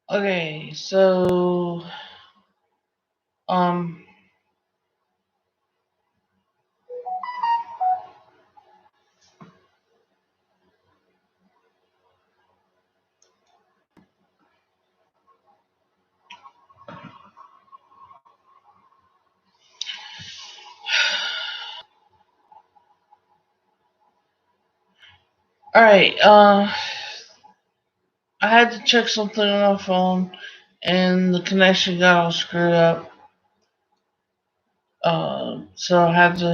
Okay, so um alright, I had to check something on my phone and the connection got all screwed up. So I had to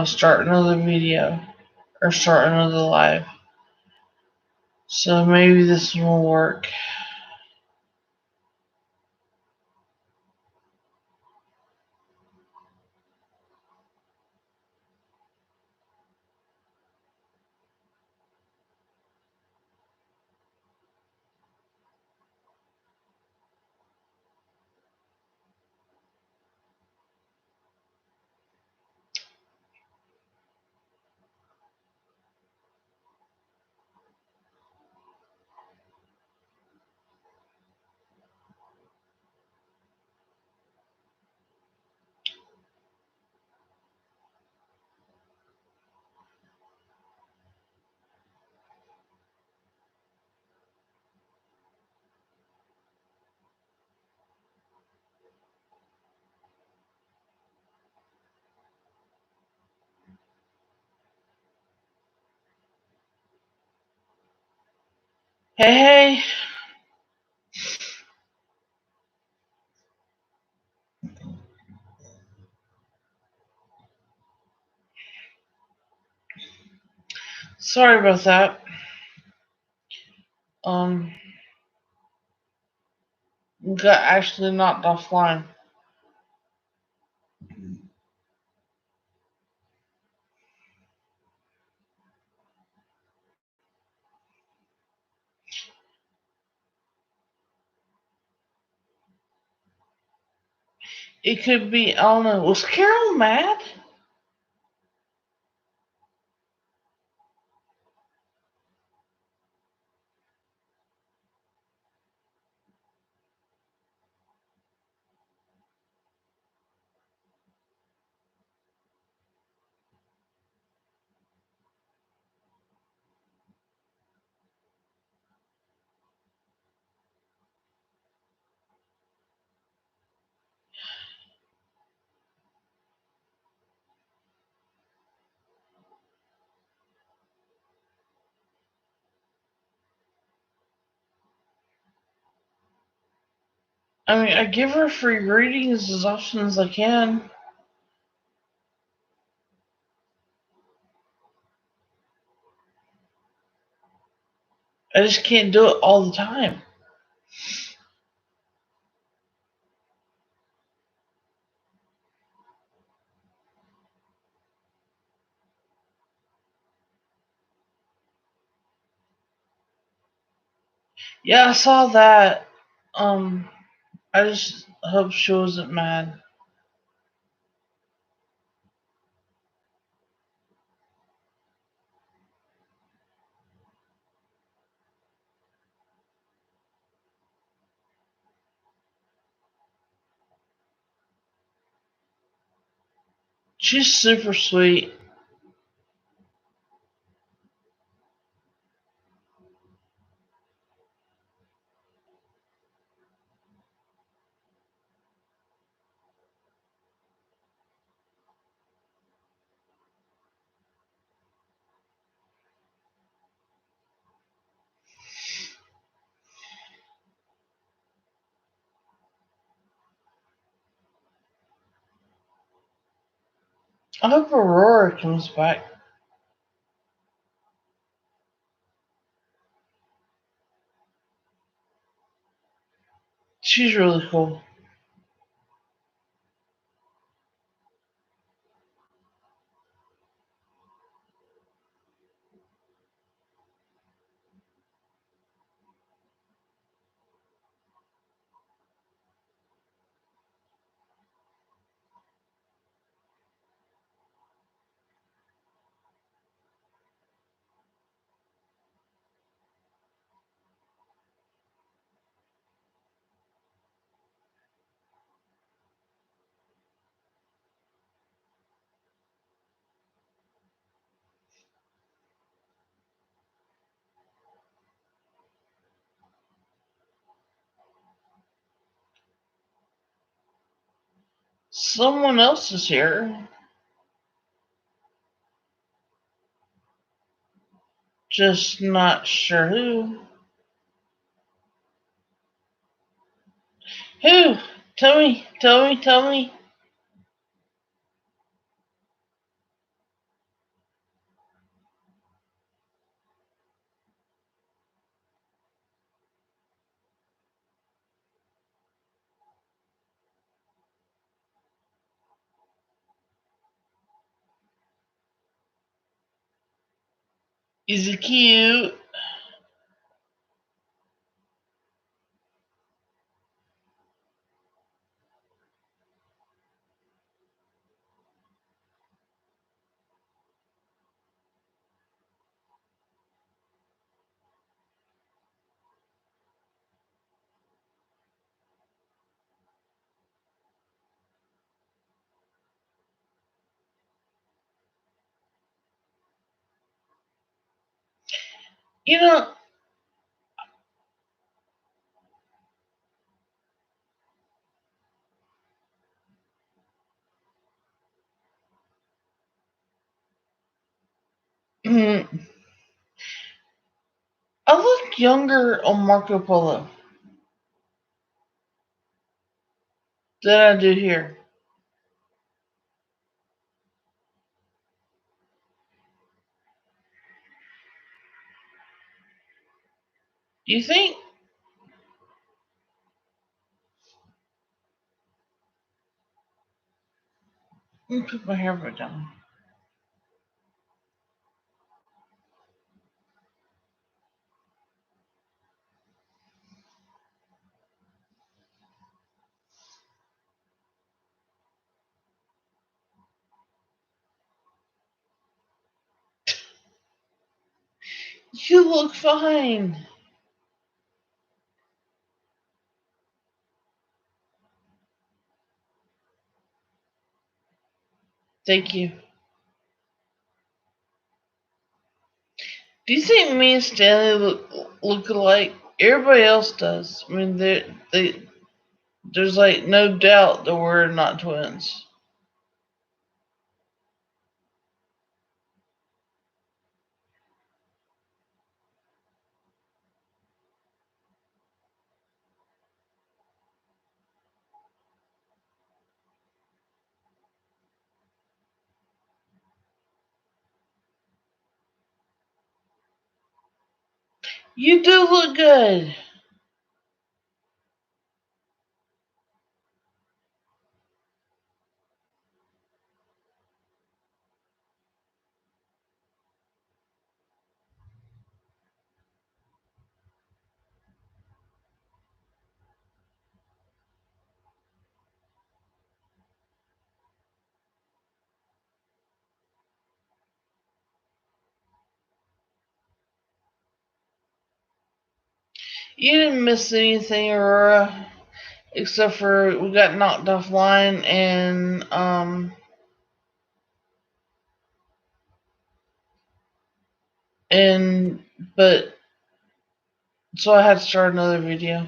start another video or start another live. So maybe this one will work. Hey, hey, sorry about that. Um, got actually knocked offline. It could be, I don't know, was Carol mad? I mean, I give her free readings as often as I can. I just can't do it all the time. Yeah, I saw that. Um, I just hope she wasn't mad. She's super sweet. I hope Aurora comes back. She's really cool. Someone else is here. Just not sure who. Who? Tell me, tell me, tell me. Is he cute? You know, I look younger on Marco Polo than I do here. Do you think? Let me put my hair back down. You look fine. Thank you. Do you think me and Stanley look alike? Everybody else does. I mean, there's like no doubt that we're not twins. You do look good. You didn't miss anything, Aurora, except for we got knocked offline and but so I had to start another video.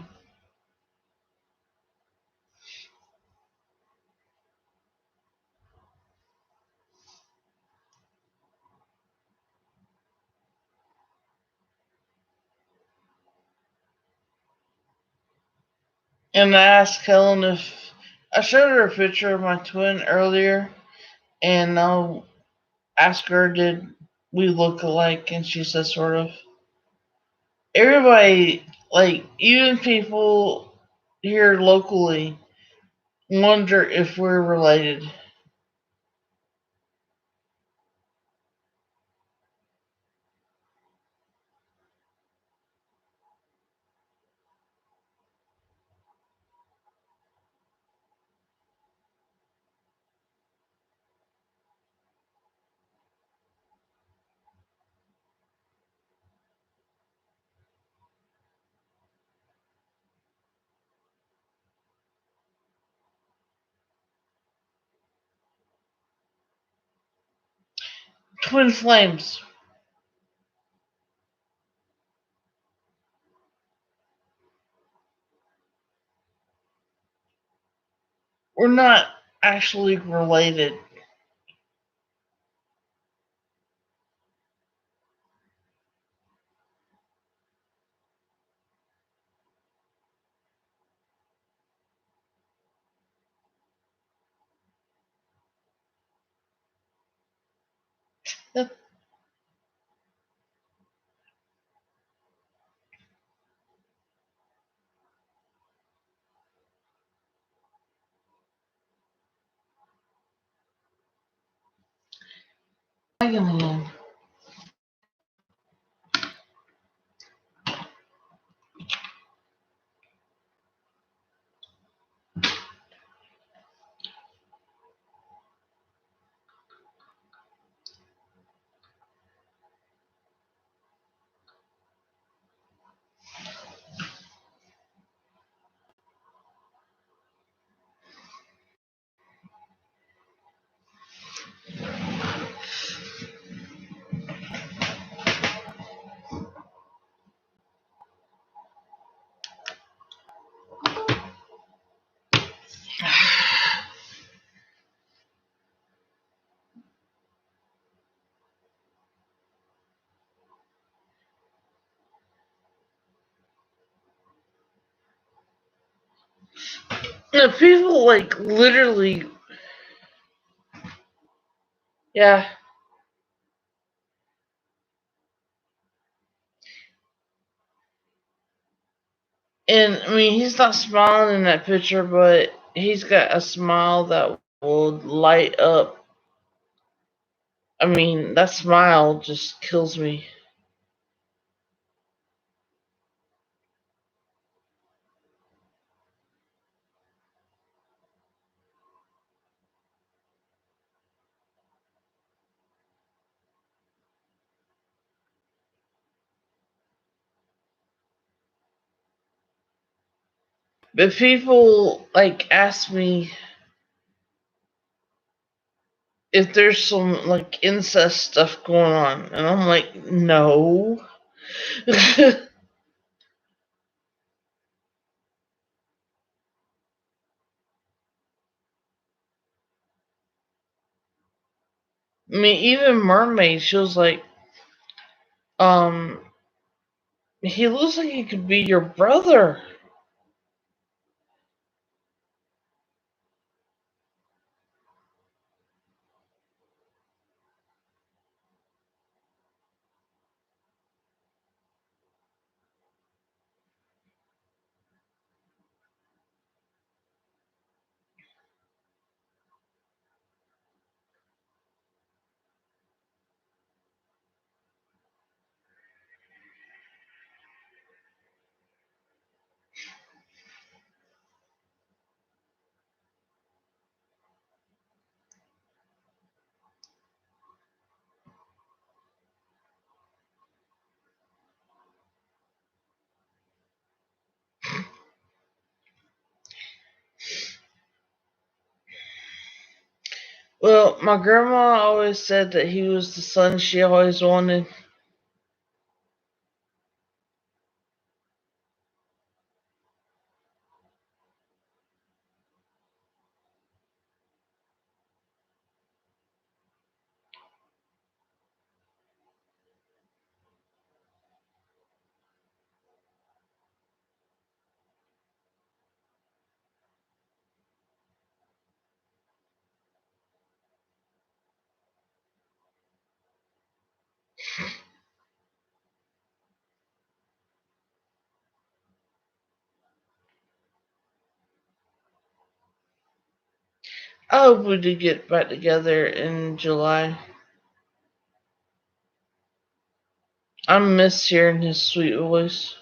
And I asked Helen if I showed her a picture of my twin earlier, and I'll ask her did we look alike, and she said sort of. Everybody, like even people here locally, wonder if we're related. Twin flames. We're not. actually related. No, people like literally, yeah. And I mean, he's not smiling in that picture, but he's got a smile that will light up. I mean, that smile just kills me. But people like ask me if there's some like incest stuff going on, and I'm like, no. I mean, even Mermaid, she was like, um, he looks like he could be your brother. Well, my grandma always said that he was the son she always wanted. I hope we do get back together in July. I miss hearing his sweet voice.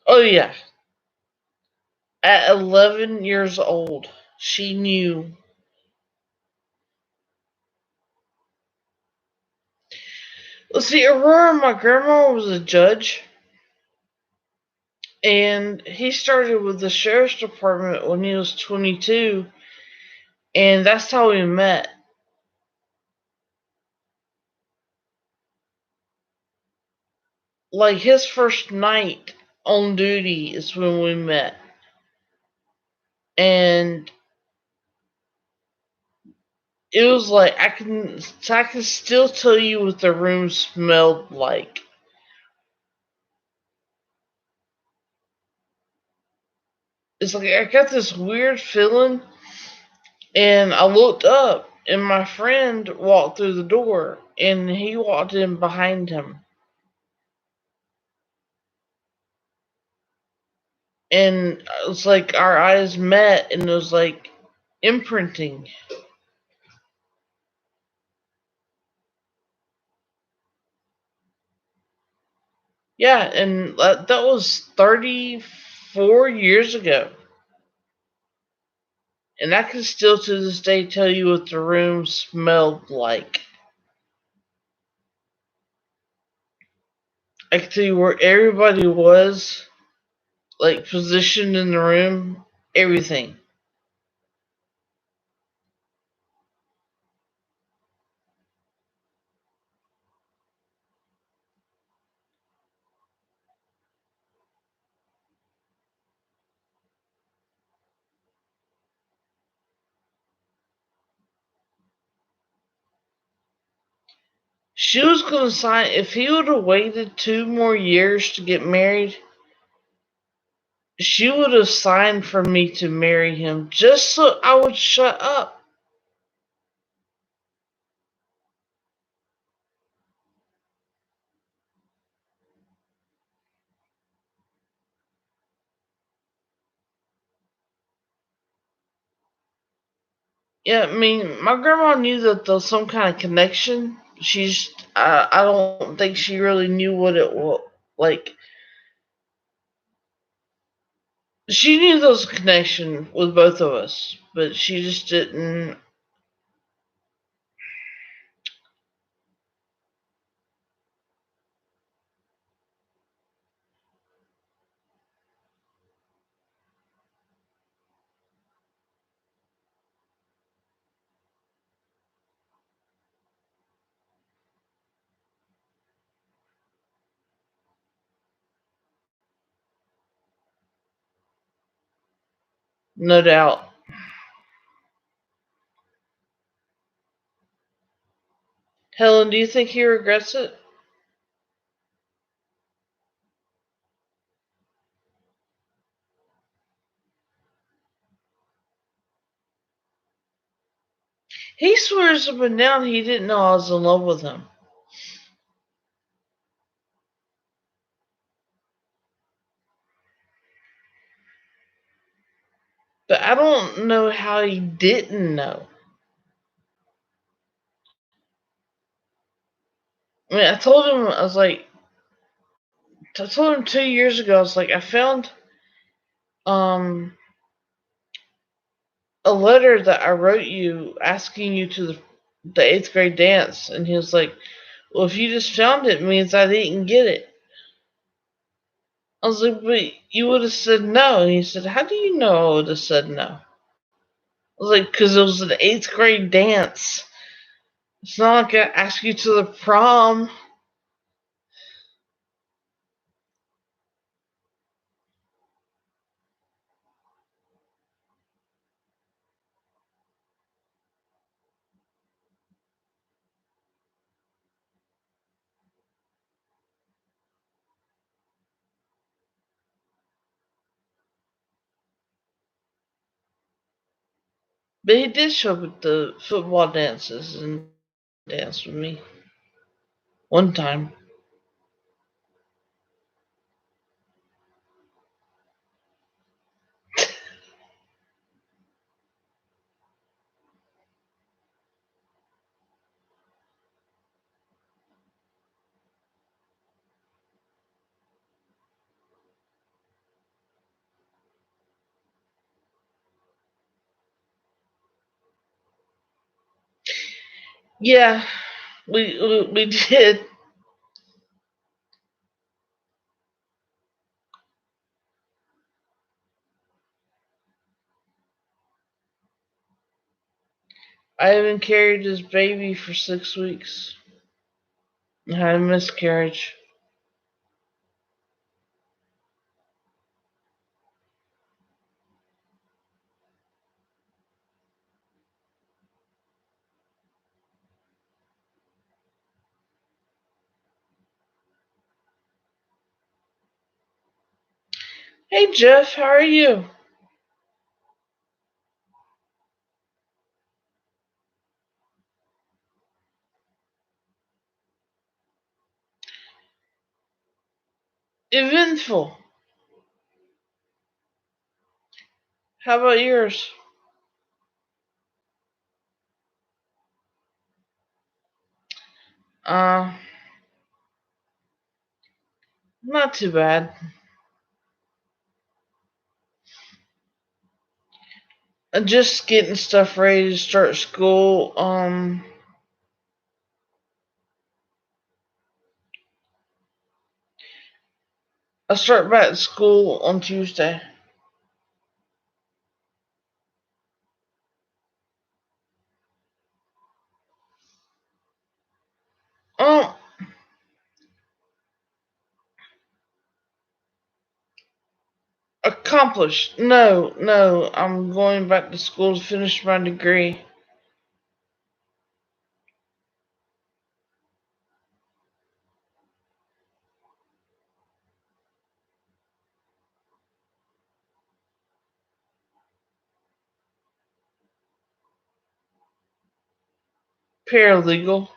Oh, yeah. At 11 years old, she knew. Well, see, Aurora, my grandma was a judge, and he started with the sheriff's department when he was 22, and that's how we met. Like, his first night on duty is when we met. and it was like I can still tell you what the room smelled like. It's like I got this weird feeling, and I looked up, and my friend walked through the door, and he walked in behind him, and it was like our eyes met, and it was like imprinting. Yeah, and that was 34 years ago. And I can still to this day tell you what the room smelled like. I can tell you where everybody was, like positioned in the room, everything. She was gonna sign if he would have waited 2 more years to get married, she would have signed for me to marry him just so I would shut up. Yeah, I mean, my grandma knew that there was some kind of connection. I don't think she really knew what it was. Like, she knew there was a connection with both of us, but she just didn't. No doubt. Helen, do you think he regrets it? He swears up and down he didn't know I was in love with him. But I don't know how he didn't know. I mean, I told him 2 years ago, I was like, I found um a letter that I wrote you asking you to the eighth grade dance. And he was like, well, if you just found it, it means I didn't get it. I was like, but you would have said no. And he said, how do you know I would have said no? I was like, because it was an eighth grade dance. It's not like I asked you to the prom. But he did show up at the football dances and dance with me one time. Yeah, we did. I haven't carried his baby for 6 weeks. I had a miscarriage. Hey Jeff, how are you? Eventful. How about yours? Uh, Not too bad. Just getting stuff ready to start school. I start back to school on Tuesday. Oh, accomplished. No, no, I'm going back to school to finish my degree. Paralegal.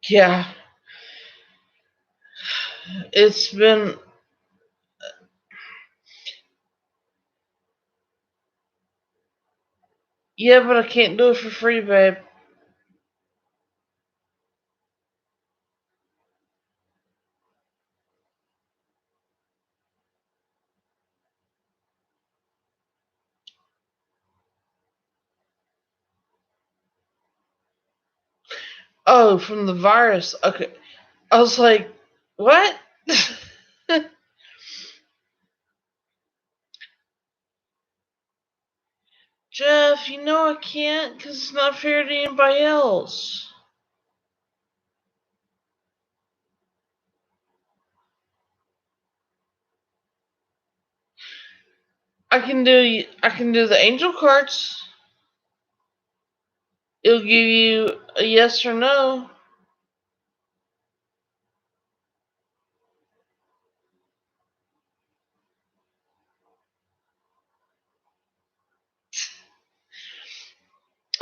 Yeah, it's been. Yeah, but I can't do it for free, babe. Oh, from the virus. Okay. I was like, what? Jeff, you know I can't because it's not fair to anybody else. I can do the angel cards. It'll give you a yes or no.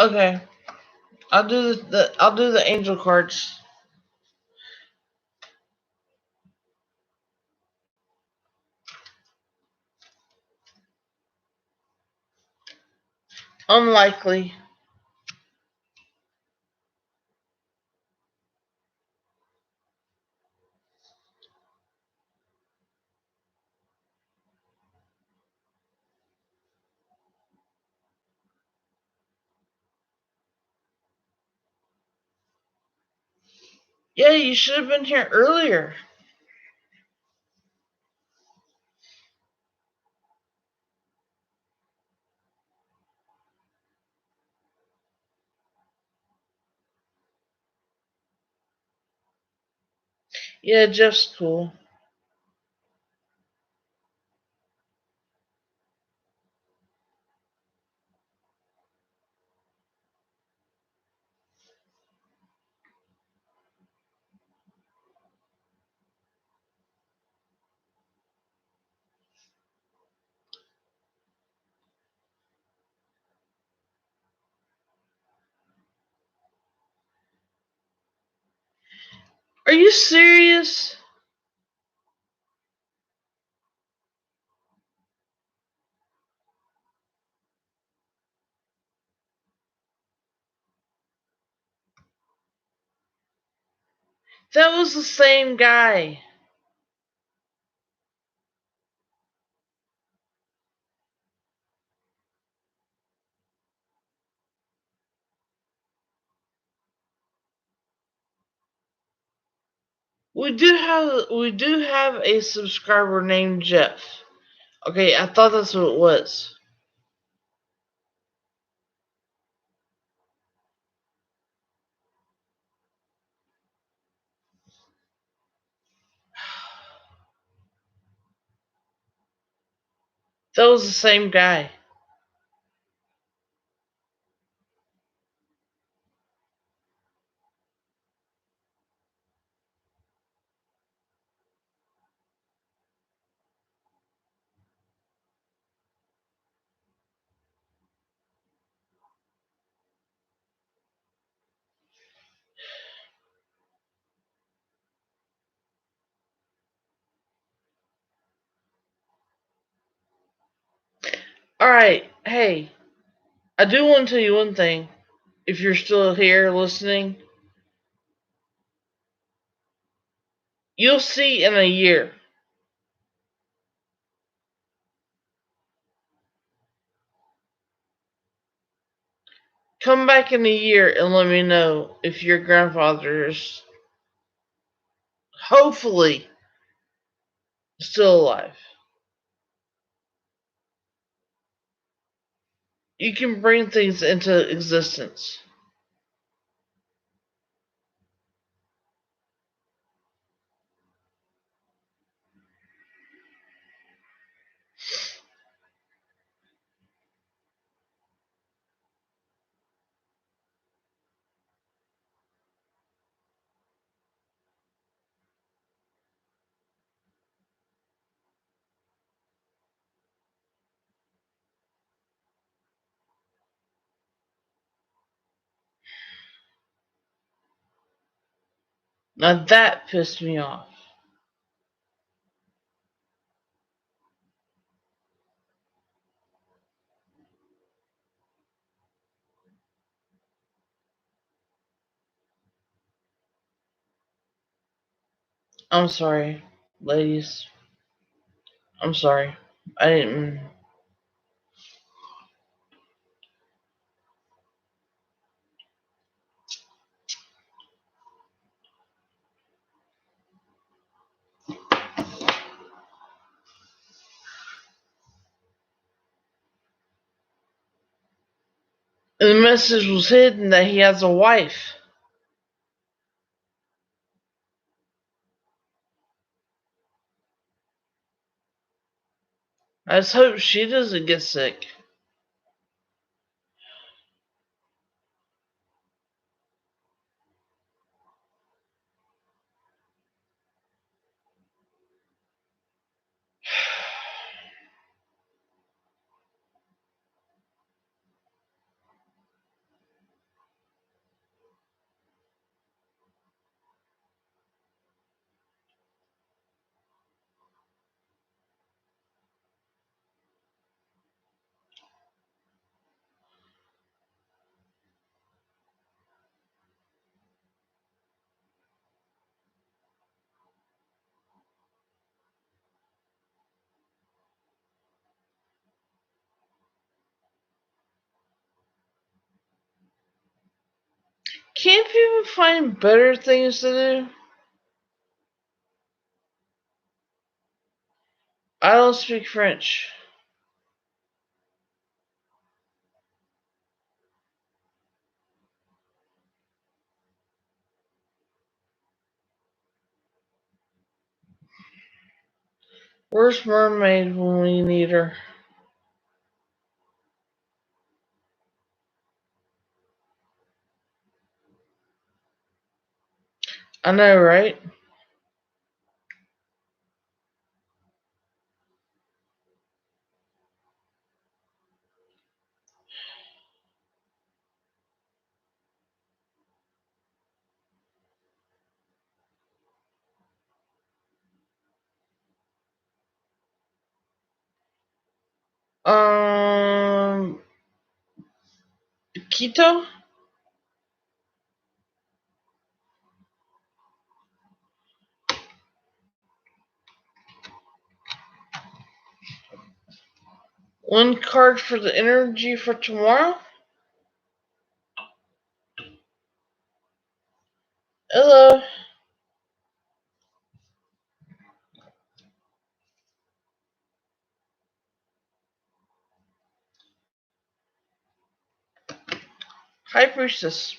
Okay. I'll do the angel cards. Unlikely. Yeah, you should have been here earlier. Yeah, Jeff's cool. Are you serious? That was the same guy. We do have a subscriber named Jeff. Okay, I thought that's what it was. That was the same guy. Alright, hey, I do want to tell you one thing. If you're still here listening, you'll see in a year. Come back in a year and let me know if your grandfather is hopefully still alive. You can bring things into existence. Now that pissed me off. I'm sorry, ladies. I'm sorry. I didn't. And the message was hidden that he has a wife. I just hope she doesn't get sick. Can't people find better things to do? I don't speak French. Where's Mermaid when we need her? I know, right? Um, Quito? One card for the energy for tomorrow? Hello. Hi, Priestess.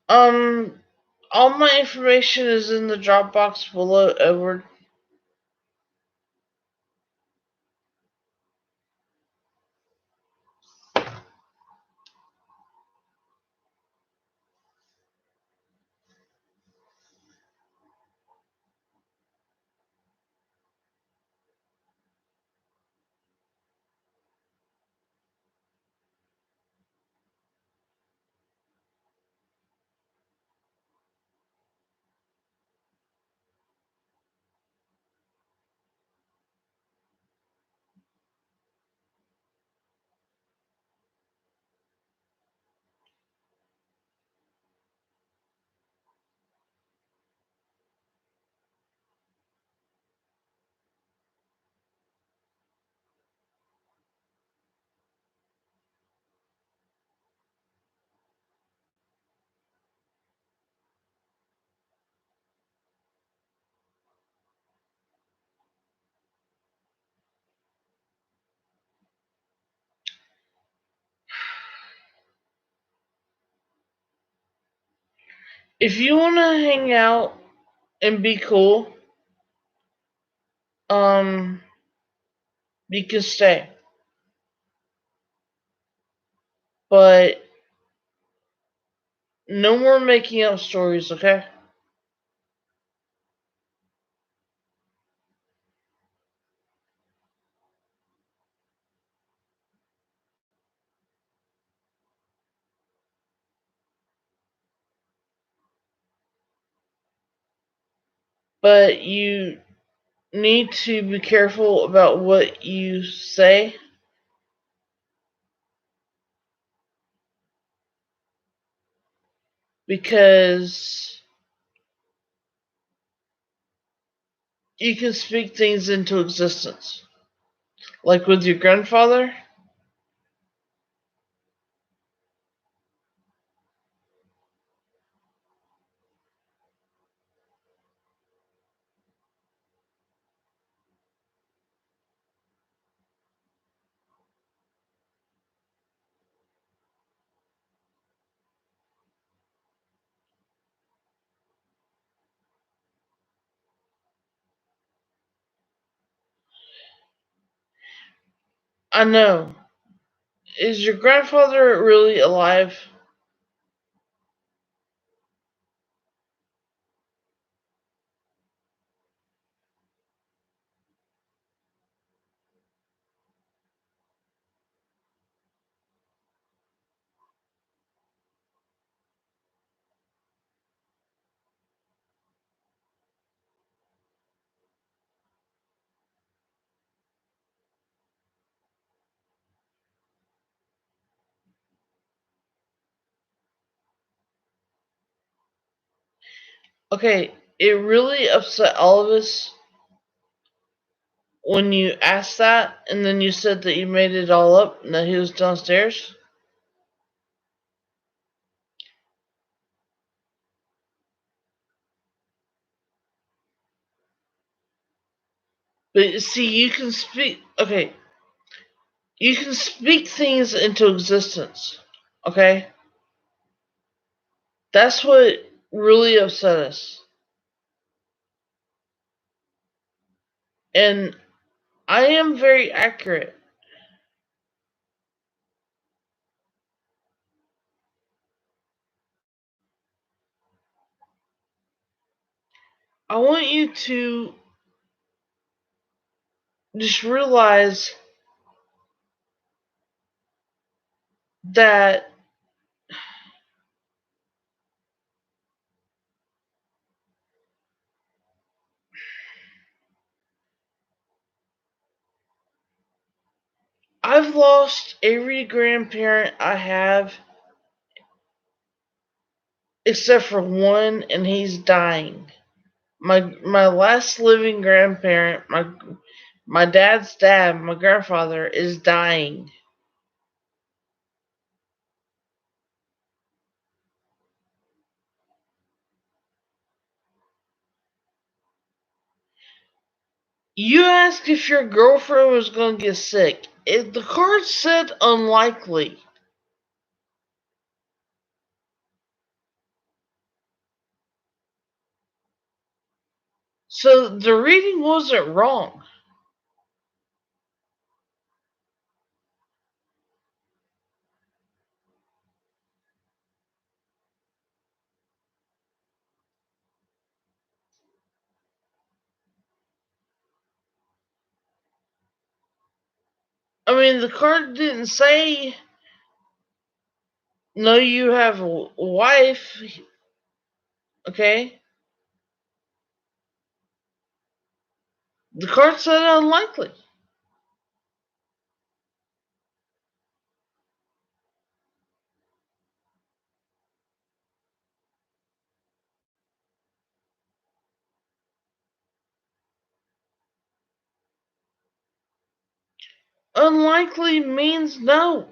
Um, all my information is in the Dropbox below, Edward. If you want to hang out and be cool, um, you can stay. But no more making up stories, okay? But you need to be careful about what you say because you can speak things into existence. Like with your grandfather. I know. Is your grandfather really alive? Okay, it really upset all of us when you asked that and then you said that you made it all up and that he was downstairs. But see, you can speak. Okay, you can speak things into existence. Okay? That's what really upset us. And I am very accurate. I want you to just realize that I've lost every grandparent I have except for one, and he's dying. My last living grandparent, my dad's dad, my grandfather, is dying. You asked if your girlfriend was going to get sick. The card said unlikely. So the reading wasn't wrong. I mean, the card didn't say no, you have a wife, okay? The card said unlikely. Unlikely means no.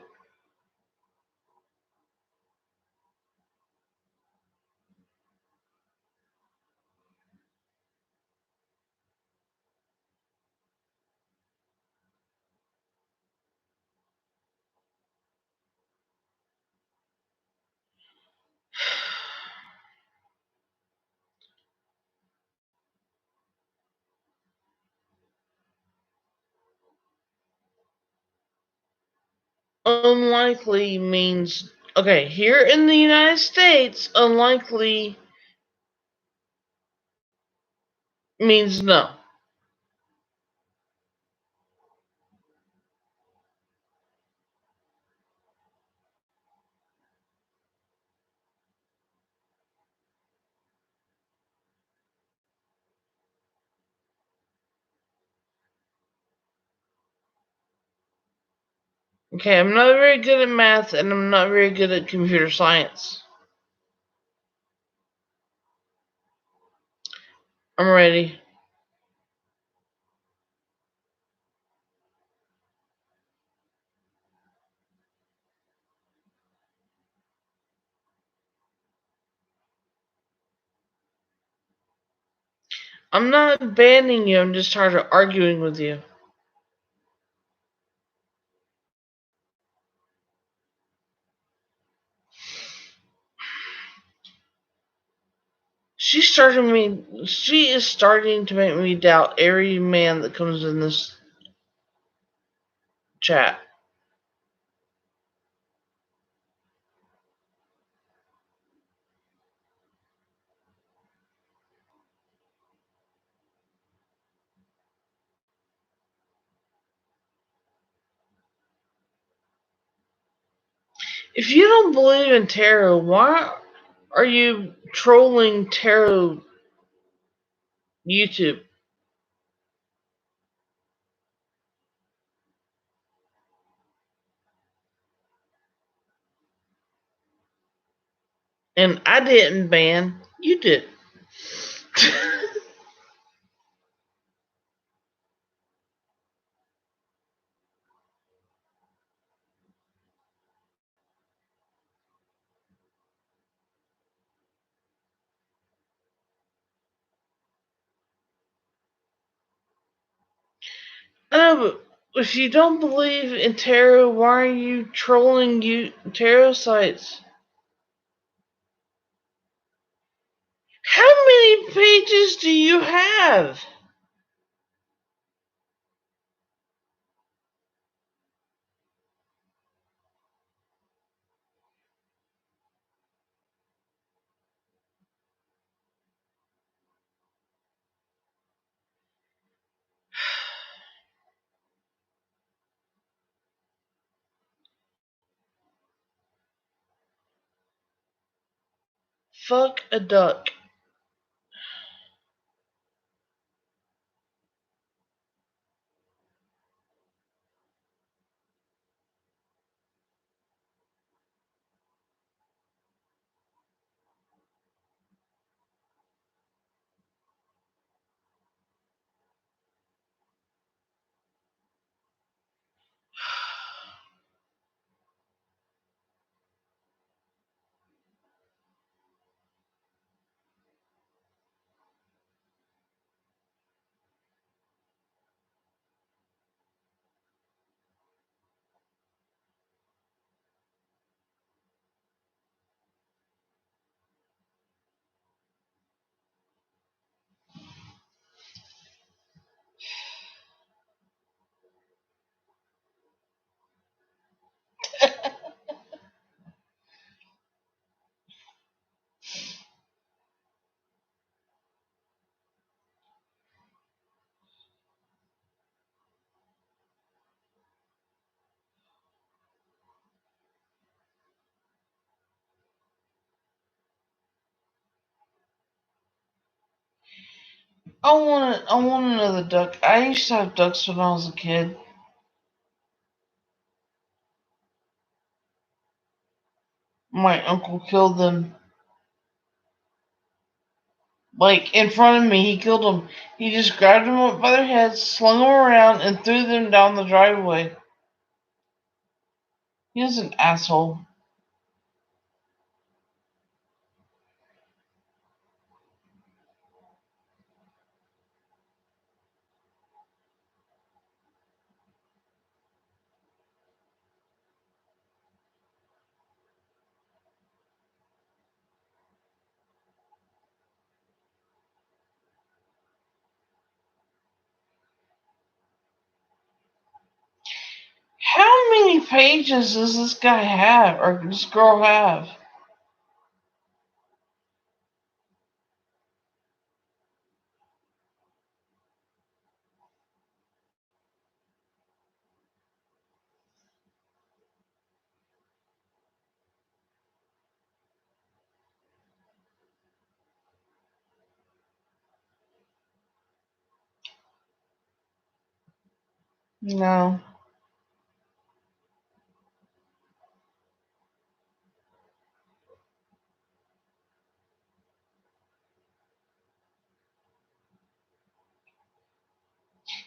unlikely means, okay, here in the United States, unlikely means no. Okay, I'm not very good at math and I'm not very good at computer science. I'm ready. I'm not banning you, I'm just tired of arguing with you. She is starting to make me doubt every man that comes in this chat. If you don't believe in tarot, why are you trolling tarot YouTube? And I didn't ban, you did. I know, but if you don't believe in tarot, why are you trolling tarot sites? How many pages do you have? Fuck a duck. I want another duck. I used to have ducks when I was a kid. My uncle killed them. Like, in front of me, he killed them. He just grabbed them up by their heads, slung them around, and threw them down the driveway. He was an asshole. How many pages does this guy have, or this girl have? No.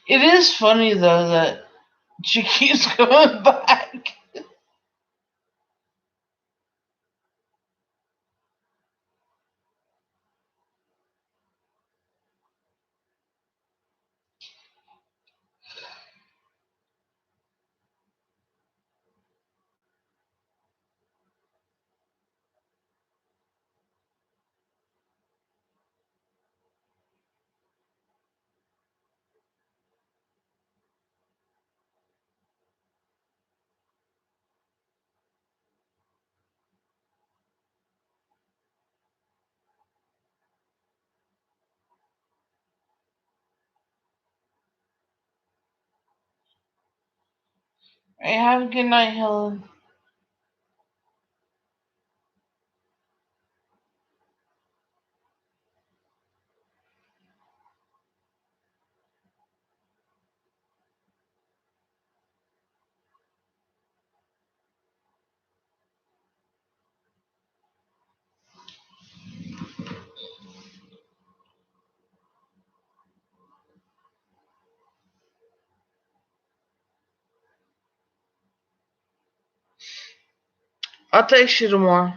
It is funny though that she keeps coming back. Hey, have a good night, Helen. I'll text you tomorrow.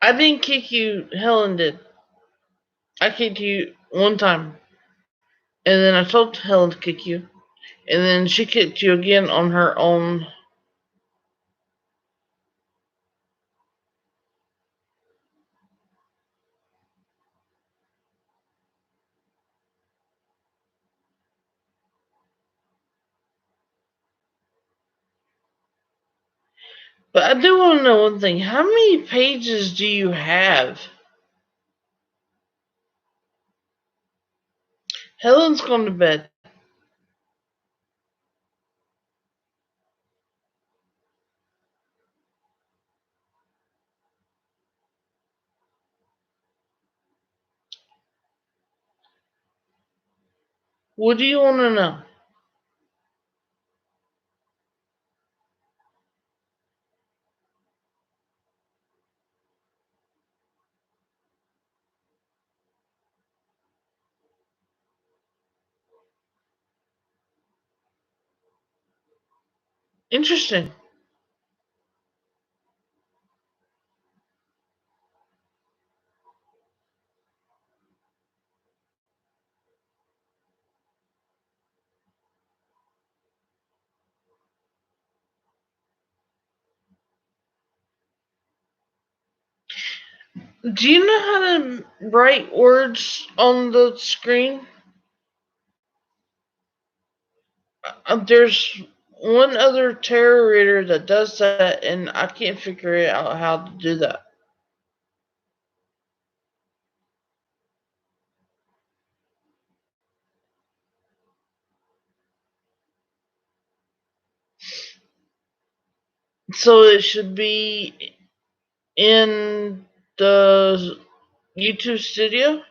I didn't kick you. Helen did. I kicked you one time, and then I told Helen to kick you, and then she kicked you again on her own. But I do want to know one thing. How many pages do you have? Helen's gone to bed. What do you want to know? Interesting. Do you know how to write words on the screen? There's one other tarot reader that does that, and I can't figure out how to do that. So it should be in the YouTube studio?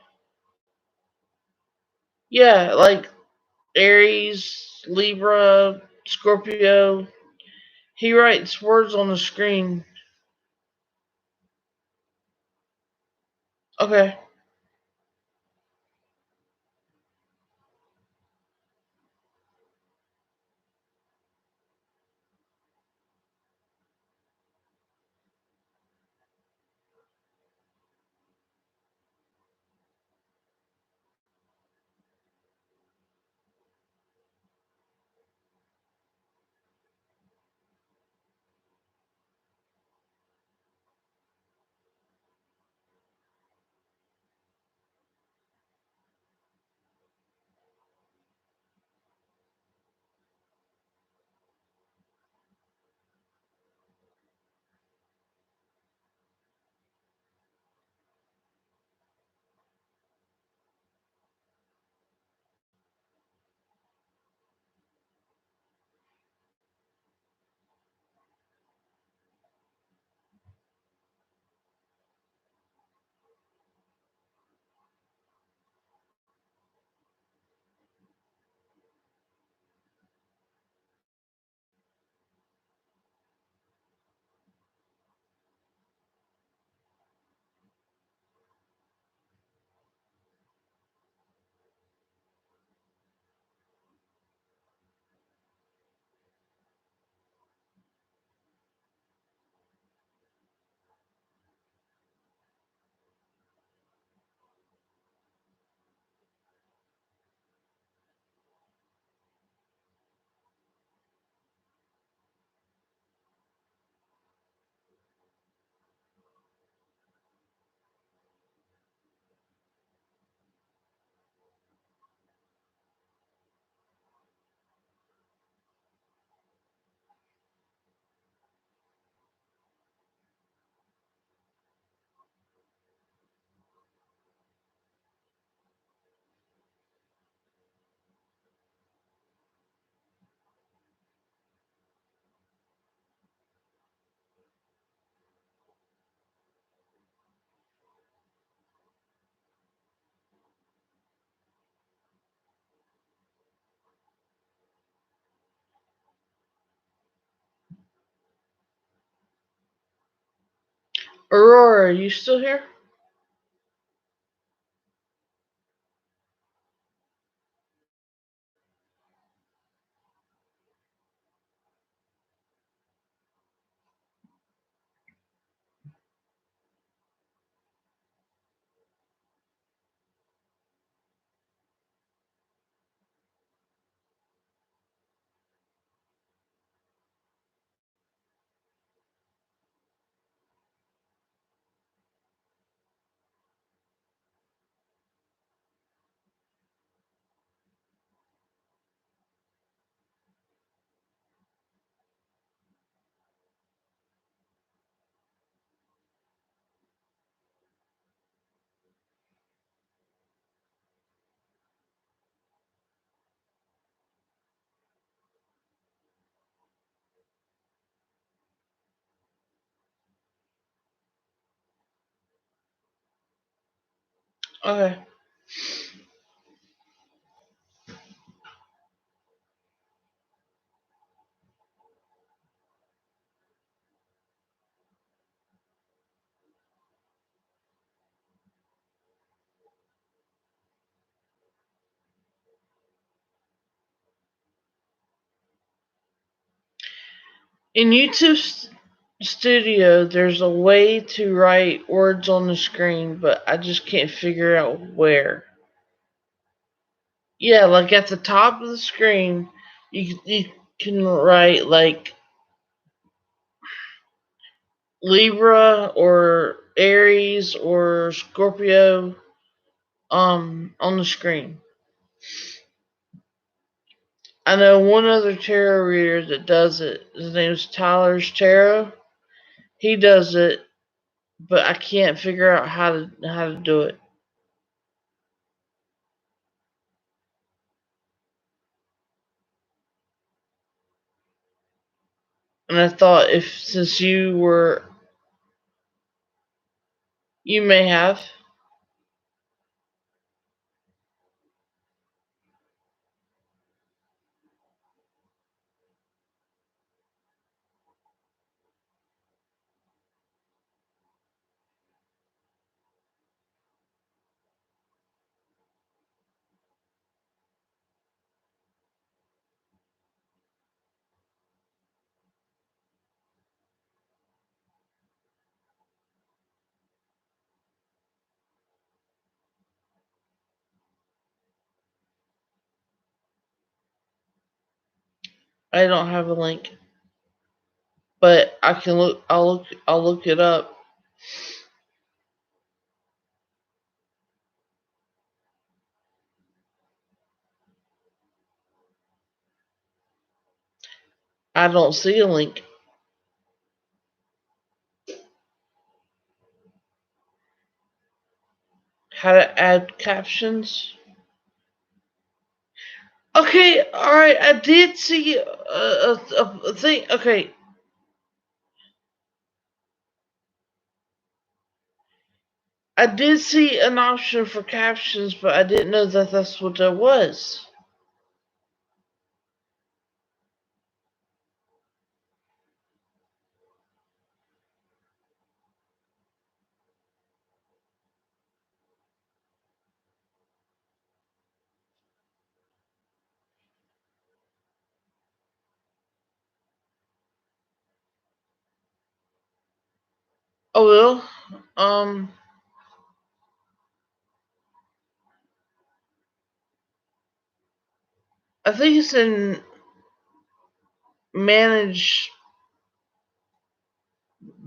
Yeah, like Aries, Libra, Scorpio. He writes words on the screen. Okay. Aurora, are you still here? Okay. In YouTube Studio, there's a way to write words on the screen, but I just can't figure out where. Yeah, like at the top of the screen, you can write like Libra or Aries or Scorpio on the screen. I know one other tarot reader that does it. His name is Tyler's Tarot. He does it, but I can't figure out how to do it. And I thought if since you may have. I don't have a link, but I can look. I'll look it up. I don't see a link. How to add captions? Okay, all right. I did see a thing. Okay, I did see an option for captions, but I didn't know that that's what that was. Oh well. I think it's in manage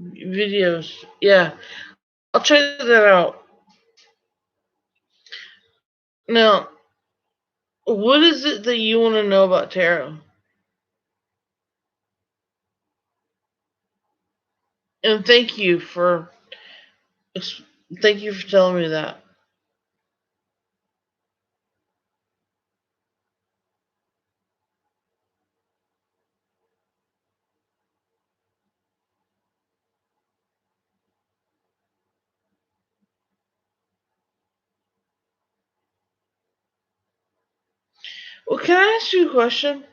videos. Yeah, I'll check that out. Now, what is it that you want to know about tarot? And thank you for telling me that. Well, can I ask you a question?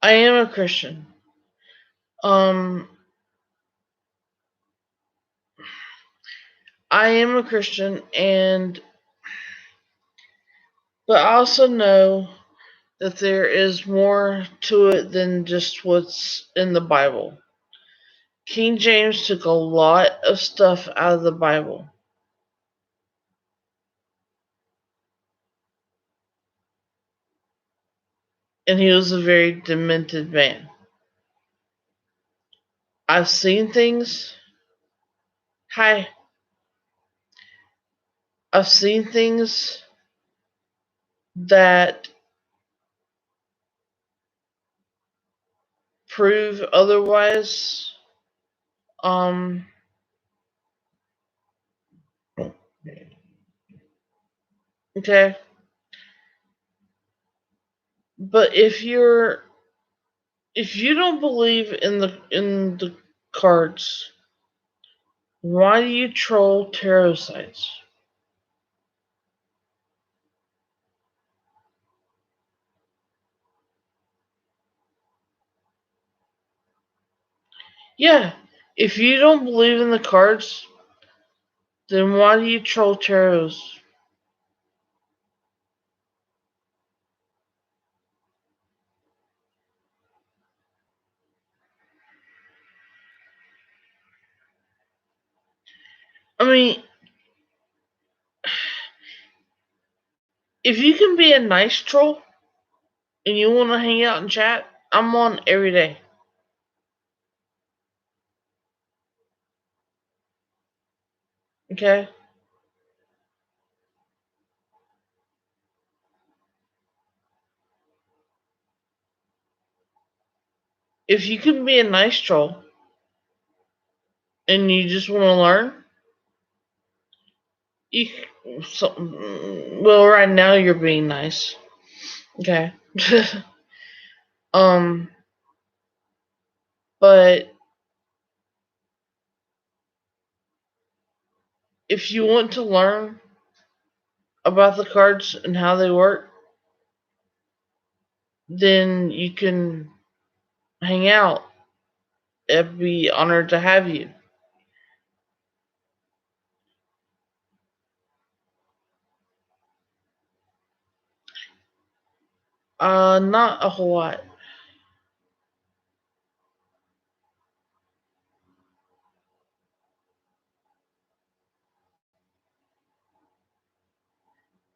I am a Christian. Um, I am a Christian, and but I also know that there is more to it than just what's in the Bible. King James took a lot of stuff out of the Bible, and he was a very demented man. I've seen things. Hi. I've seen things that prove otherwise. Um, okay. But if you don't believe in the cards, why do you troll tarot sites? Yeah. If you don't believe in the cards, then why do you troll tarots? I mean, If you can be a nice troll and you want to hang out and chat, I'm on every day. Okay? If you can be a nice troll and you just want to learn, you so, well, right now you're being nice. Okay. um, but if you want to learn about the cards and how they work, then you can hang out. I'd be honored to have you. Not a whole lot.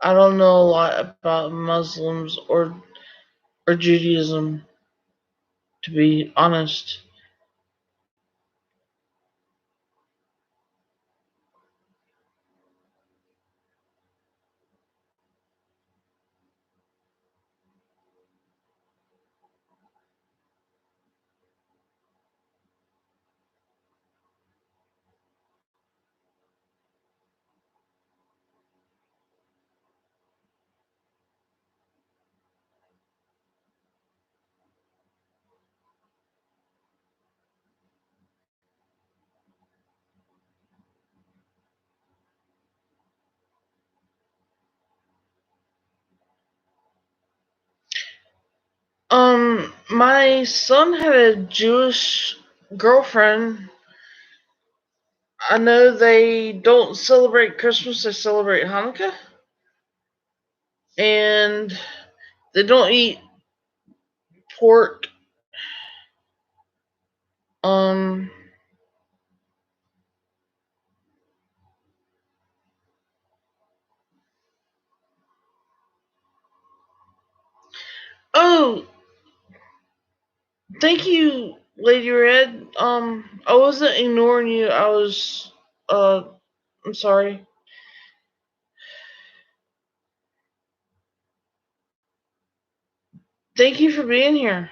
I don't know a lot about Muslims or Judaism, to be honest. My son had a Jewish girlfriend. I know they don't celebrate Christmas, they celebrate Hanukkah. And they don't eat pork. Um, oh, thank you, Lady Red. I wasn't ignoring you. Uh, I'm sorry. Thank you for being here.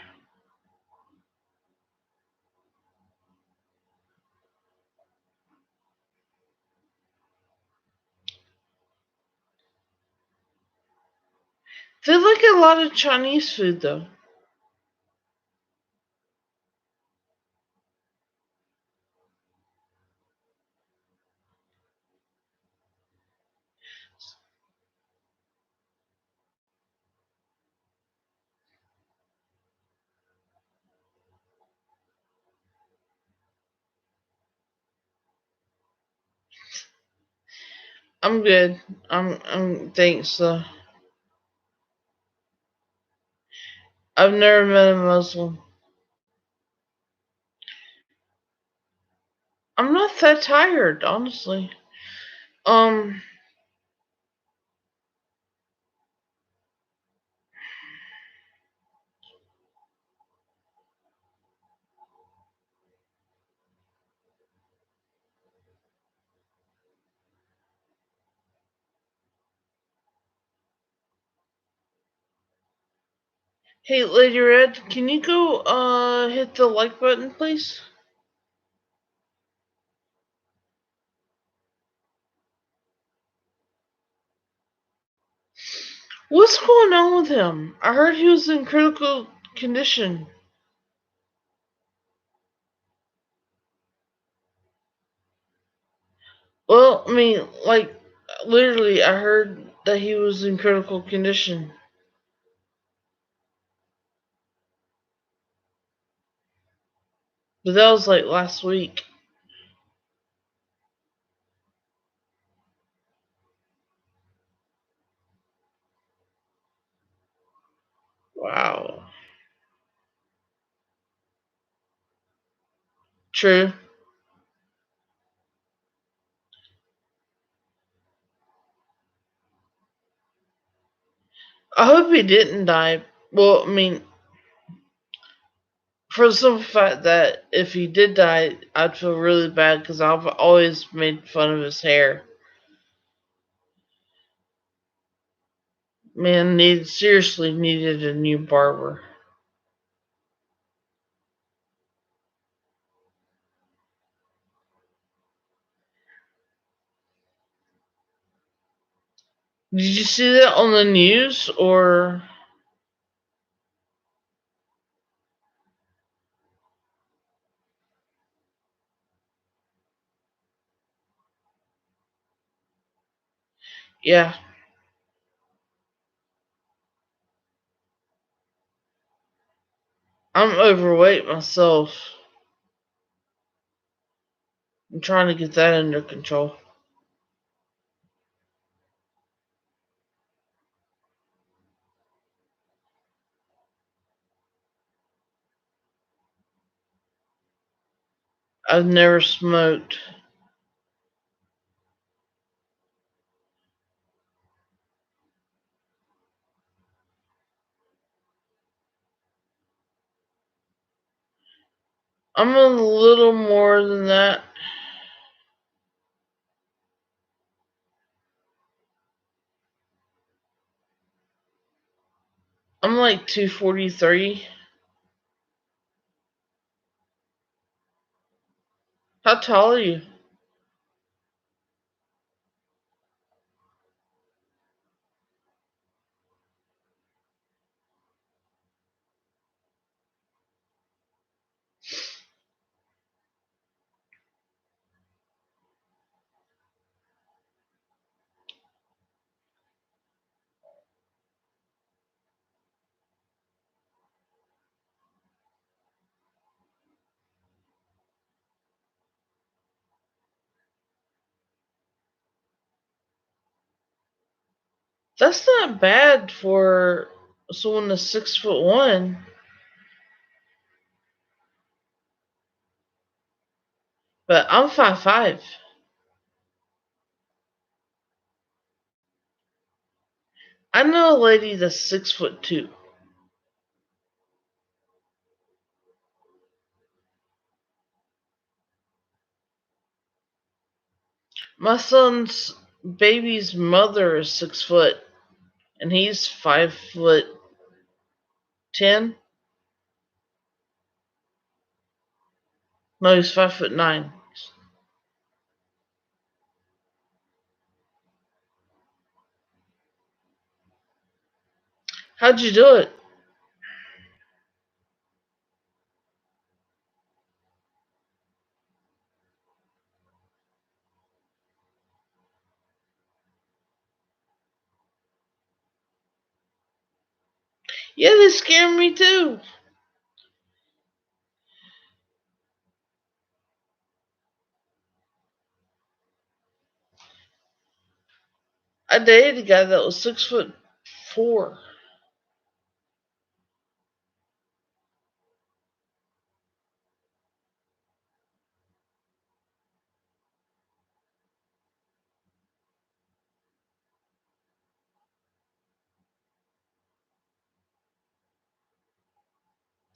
They like a lot of Chinese food, though. I'm good. I'm thanks. I've never met a Muslim. I'm not that tired, honestly. Um, hey, Lady Red, can you go hit the like button, please? What's going on with him? I heard he was in critical condition. Well, I mean, like, literally, I heard that he was in critical condition. But that was like last week. Wow. True. I hope he didn't die. Well, I mean, for the simple fact that if he did die, I'd feel really bad because I've always made fun of his hair. Man, seriously needed a new barber. Did you see that on the news or? Yeah, I'm overweight myself. I'm trying to get that under control. I've never smoked. I'm a little more than that. I'm like 243. How tall are you? That's not bad for someone that's 6'1". But I'm 5'5". I know a lady that's 6'2". My son's baby's mother is 6 foot, and he's 5'10". No, he's 5'9". How'd you do it? Yeah, they scare me too. I dated a guy that was 6'4".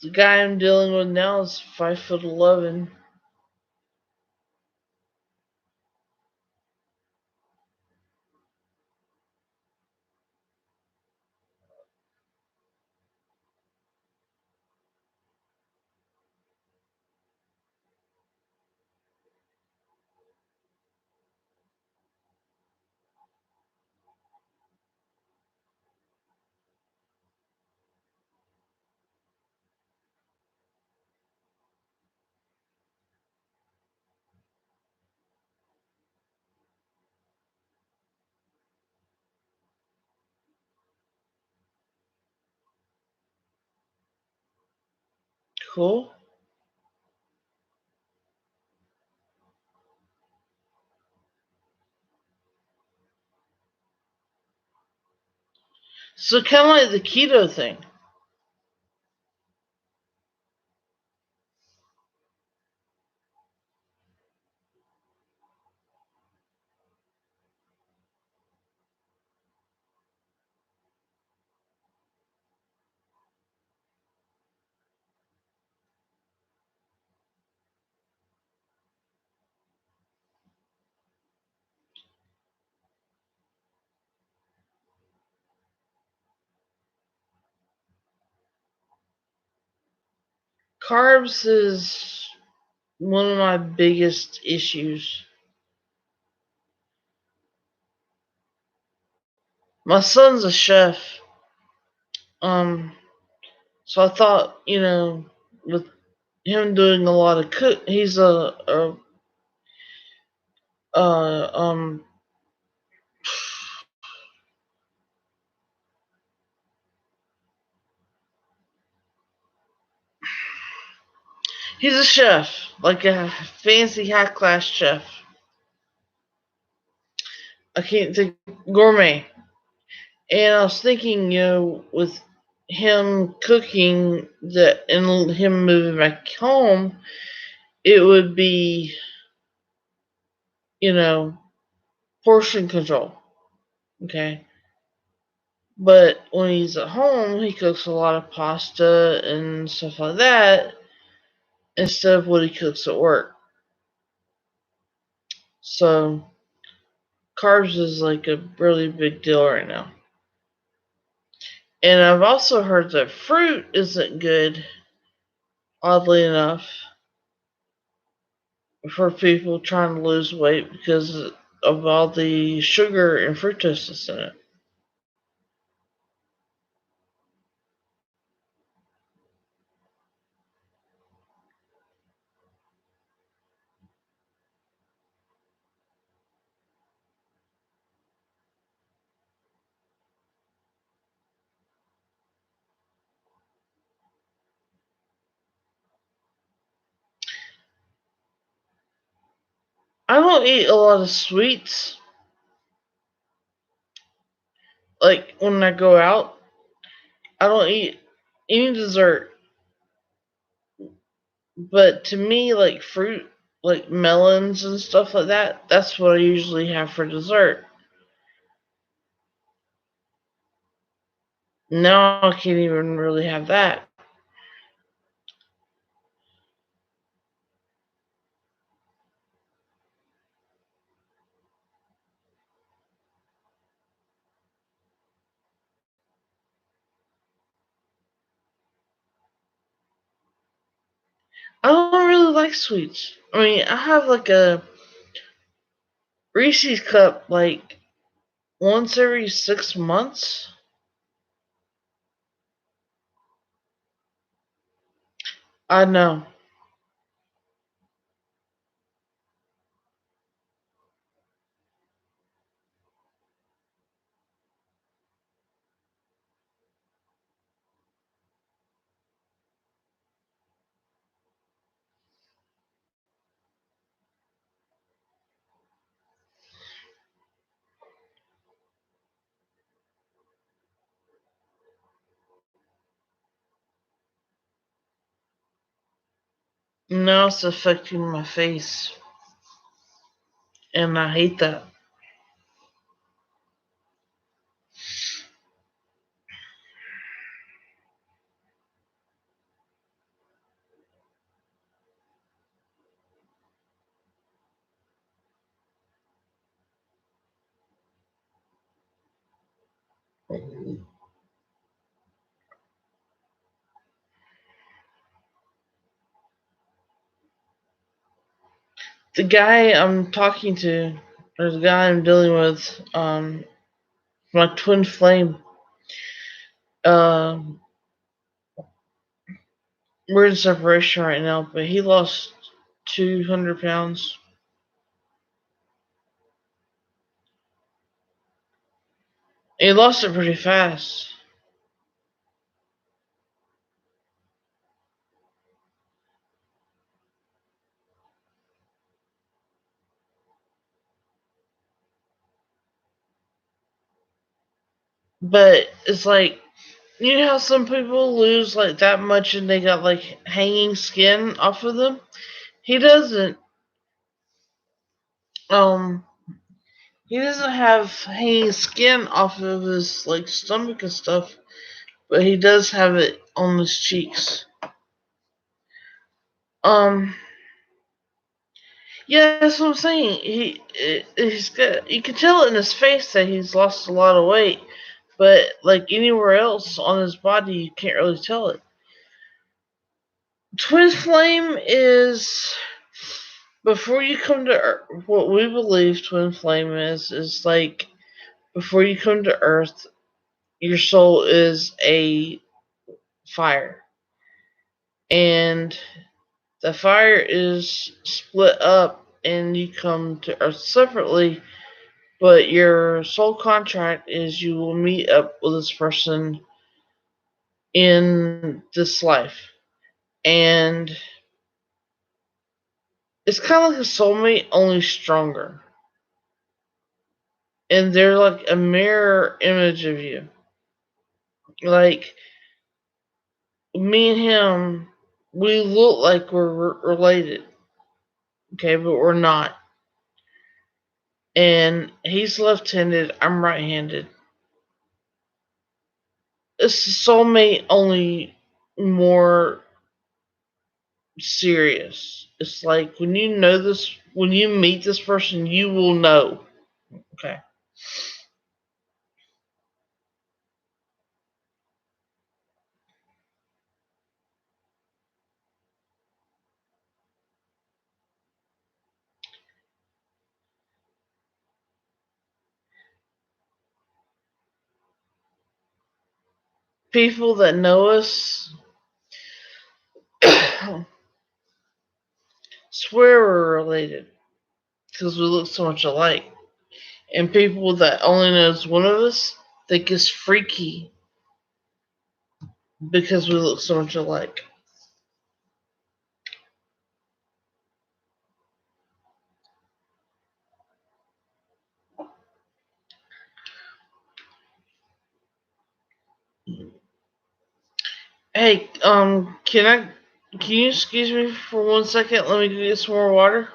The guy I'm dealing with now is 5'11". Cool. So kind of like the keto thing. Carbs is one of my biggest issues. My son's a chef. Um, so I thought, with him doing a lot of cook, he's uh, um, he's a chef, like a fancy high class chef. I can't think gourmet. And I was thinking, with him cooking that and him moving back home, it would be, you know, portion control. Okay. But when he's at home, he cooks a lot of pasta and stuff like that instead of what he cooks at work. So carbs is like a really big deal right now. And I've also heard that fruit isn't good, oddly enough, for people trying to lose weight because of all the sugar and fructose that's in it. I don't eat a lot of sweets. Like when I go out, I don't eat any dessert. But to me, like fruit, like melons and stuff like that, that's what I usually have for dessert. Now I can't even really have that. I don't really like sweets. I mean, I have like a Reese's cup like once every 6 months. I know. Now it's affecting my face, and I hate that. The guy I'm talking to, or the guy I'm dealing with, my twin flame, um, we're in separation right now, but he lost 200 pounds. He lost it pretty fast. But it's like, you know how some people lose like that much and they got like hanging skin off of them? He doesn't. Um, he doesn't have hanging skin off of his like stomach and stuff, but he does have it on his cheeks. Um, yeah, that's what I'm saying. He's got, you can tell in his face that he's lost a lot of weight, but like anywhere else on his body, you can't really tell it. Twin flame is before you come to Earth. What we believe twin flame is like before you come to Earth, your soul is a fire, and the fire is split up, and you come to Earth separately. But your soul contract is you will meet up with this person in this life, and it's kind of like a soulmate, only stronger. And they're like a mirror image of you. Like me and him, we look like we're related, okay, but we're not. And he's left-handed, I'm right-handed. It's a soulmate, only more serious. It's like when you know this, when you meet this person, you will know. Okay. People that know us swear we're related because we look so much alike. And people that only knows one of us think it's freaky because we look so much alike. Hey, can you excuse me for 1 second? Let me go get some more water.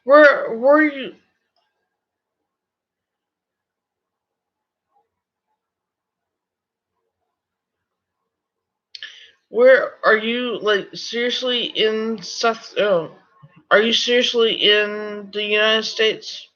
Where are you? Where are you? Like seriously in South? Oh, are you seriously in the United States?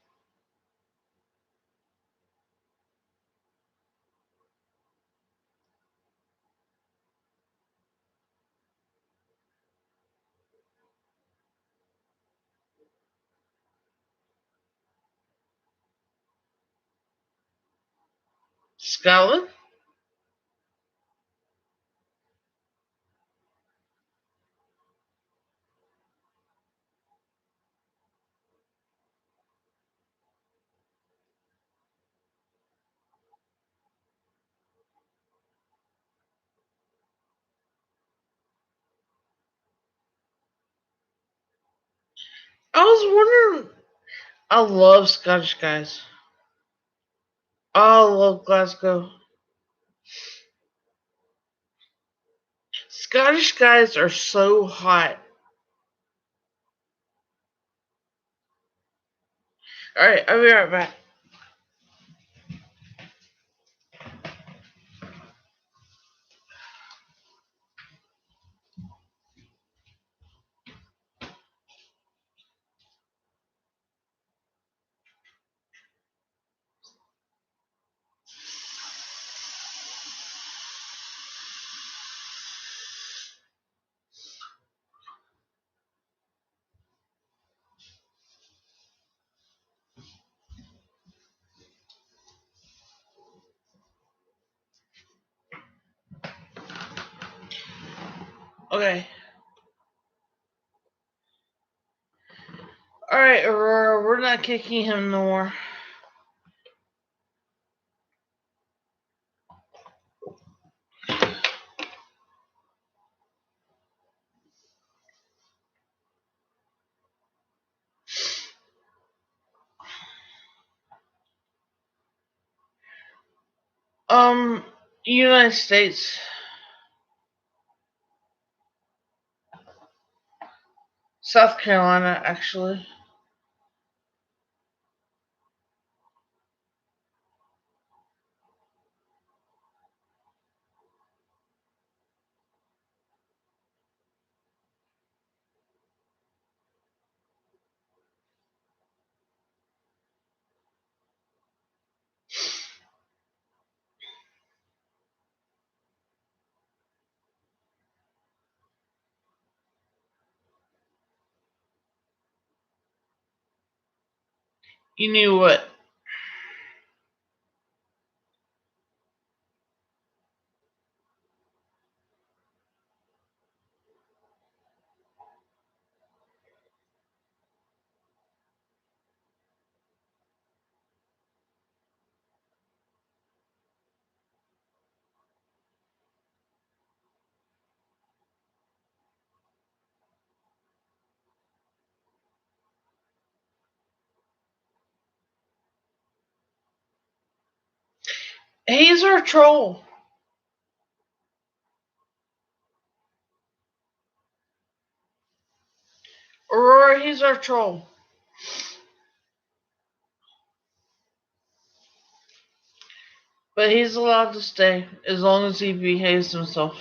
Scotland? I was wondering. I love Scottish guys. I love Glasgow. Scottish guys are so hot. All right, I'll be right back. Okay. All right, Aurora, we're not kicking him no more. Um, United States, South Carolina, actually. You knew what? He's our troll. Aurora, he's our troll. But he's allowed to stay as long as he behaves himself.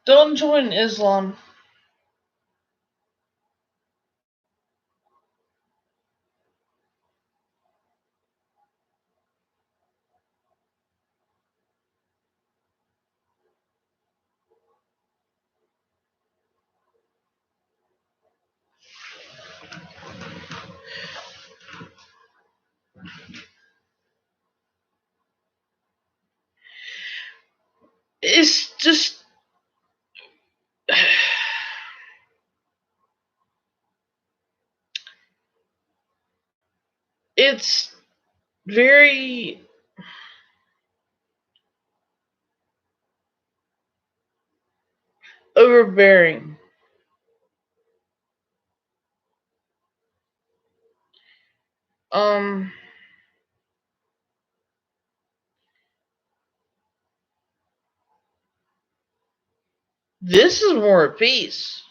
Don't join Islam. It's just. It's very overbearing. Um, this is more peace.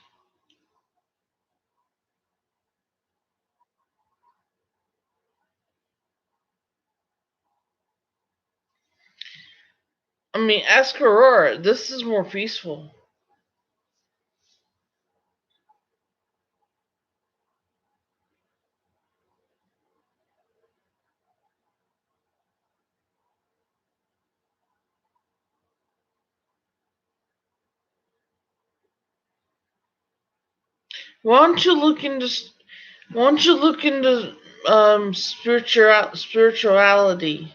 I mean, ask Aurora. This is more peaceful. Why don't you look into? Why don't you look into spirituality?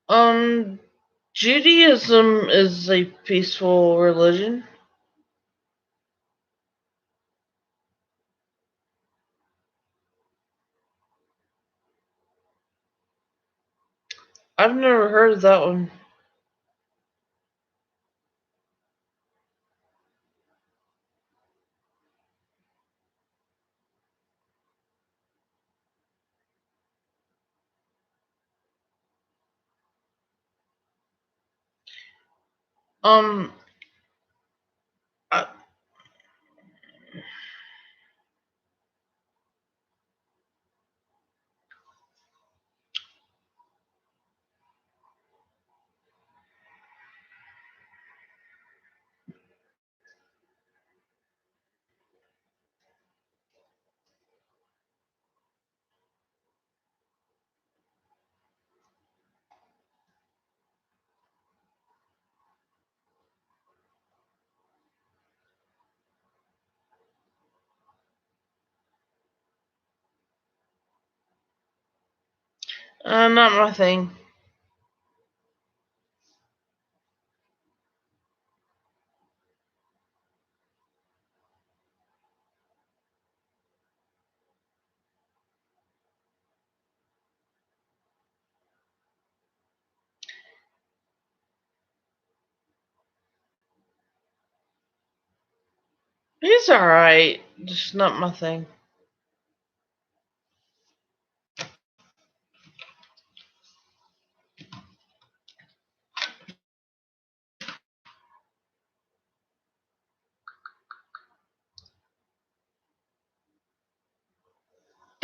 Um, Judaism is a peaceful religion. I've never heard of that one. Um, I, not my thing. He's alright, just not my thing.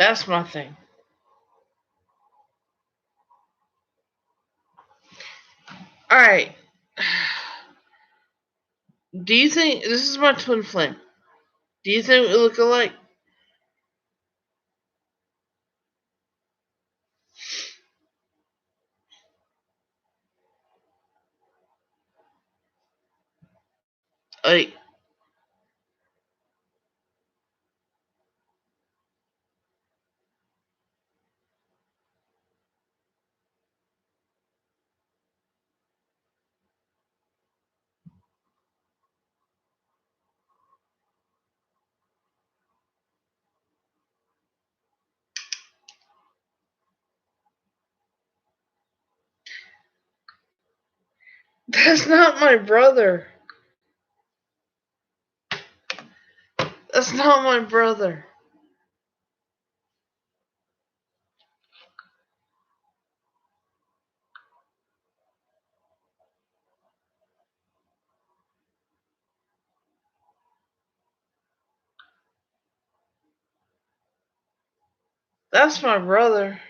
That's my thing. Alright. Do you think this is my twin flame? Do you think we look alike? Like, that's not my brother. That's not my brother. That's my brother.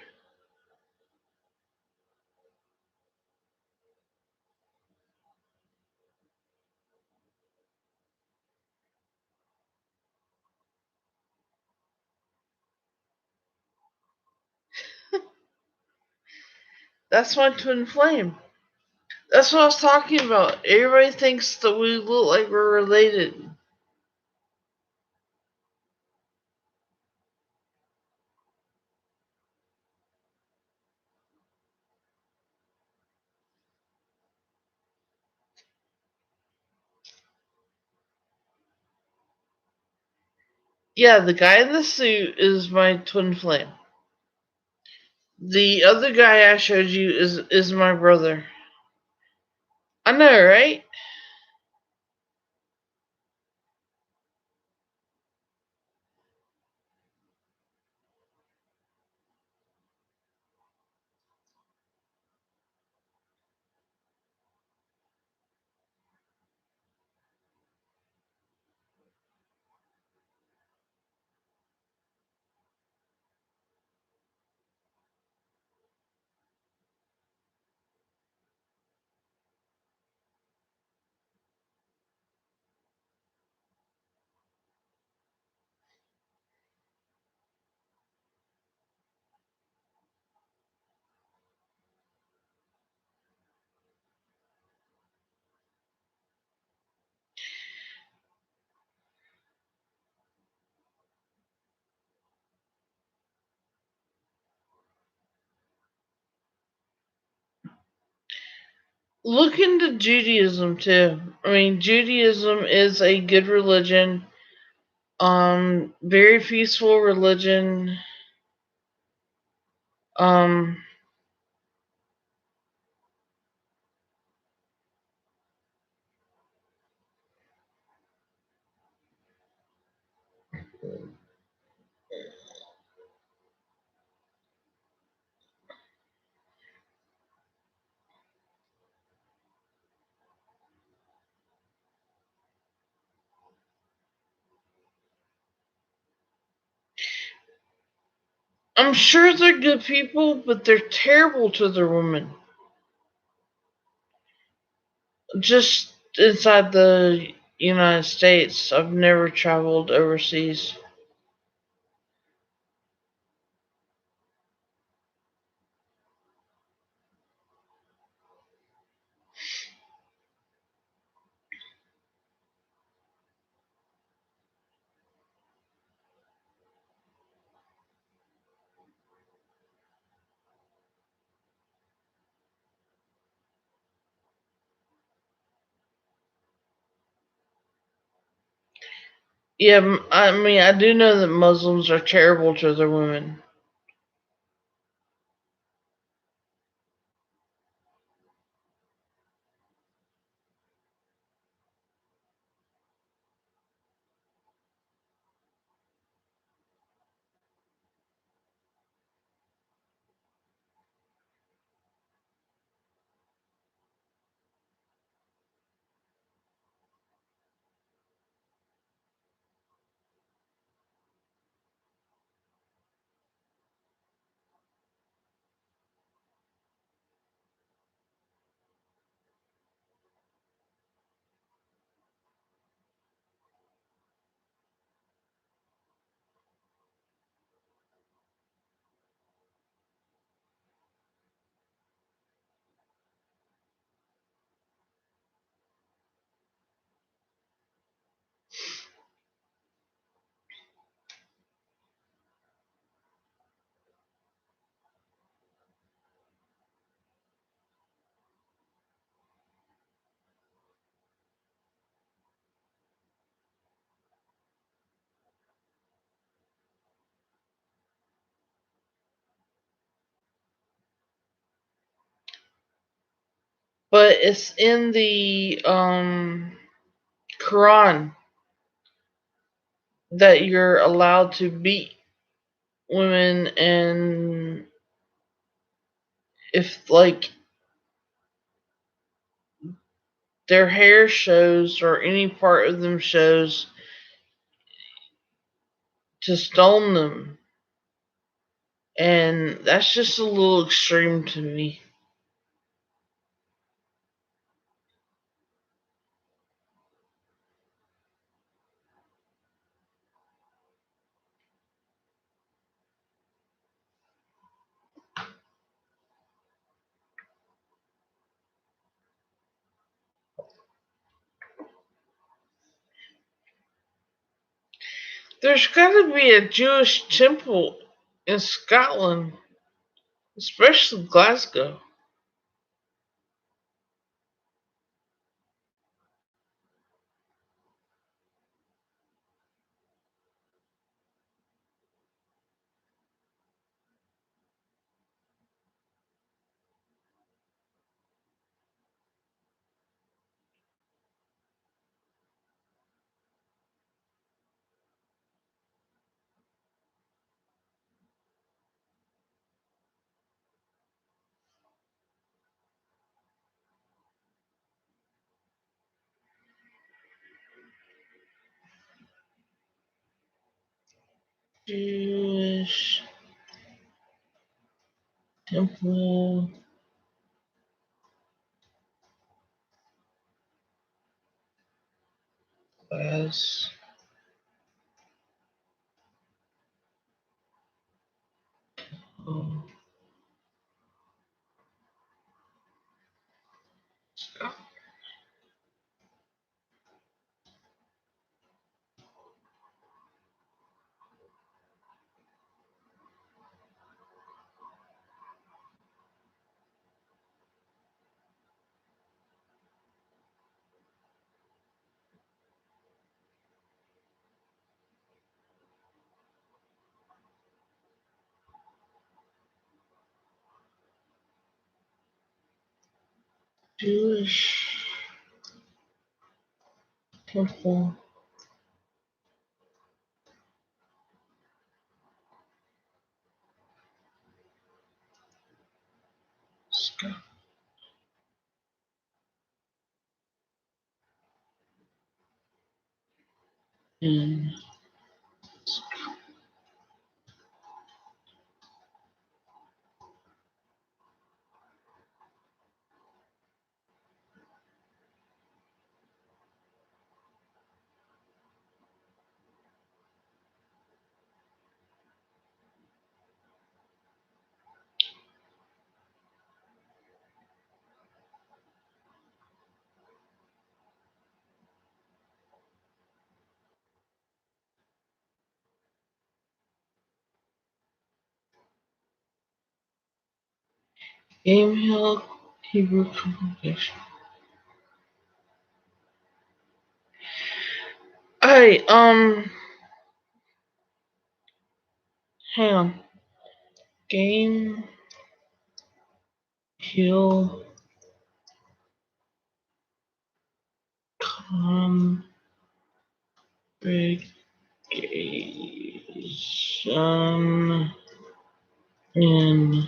That's my twin flame. That's what I was talking about. Everybody thinks that we look like we're related. Yeah, the guy in the suit is my twin flame. The other guy I showed you is my brother. I know, right? Look into Judaism too. I mean, Judaism is a good religion. Very peaceful religion. Um, I'm sure they're good people, but they're terrible to their women. Just inside the United States. I've never traveled overseas. Yeah, I mean, I do know that Muslims are terrible to their women. But it's in the Quran that you're allowed to beat women, and if like their hair shows or any part of them shows, to stone them. And that's just a little extreme to me. There's gotta be a Jewish temple in Scotland, especially Glasgow. Jewish temple, Glasgow. Jewish temple, Scotland. Game Hill Hebrew congregation. Alright, hang on. Game Hill congregation in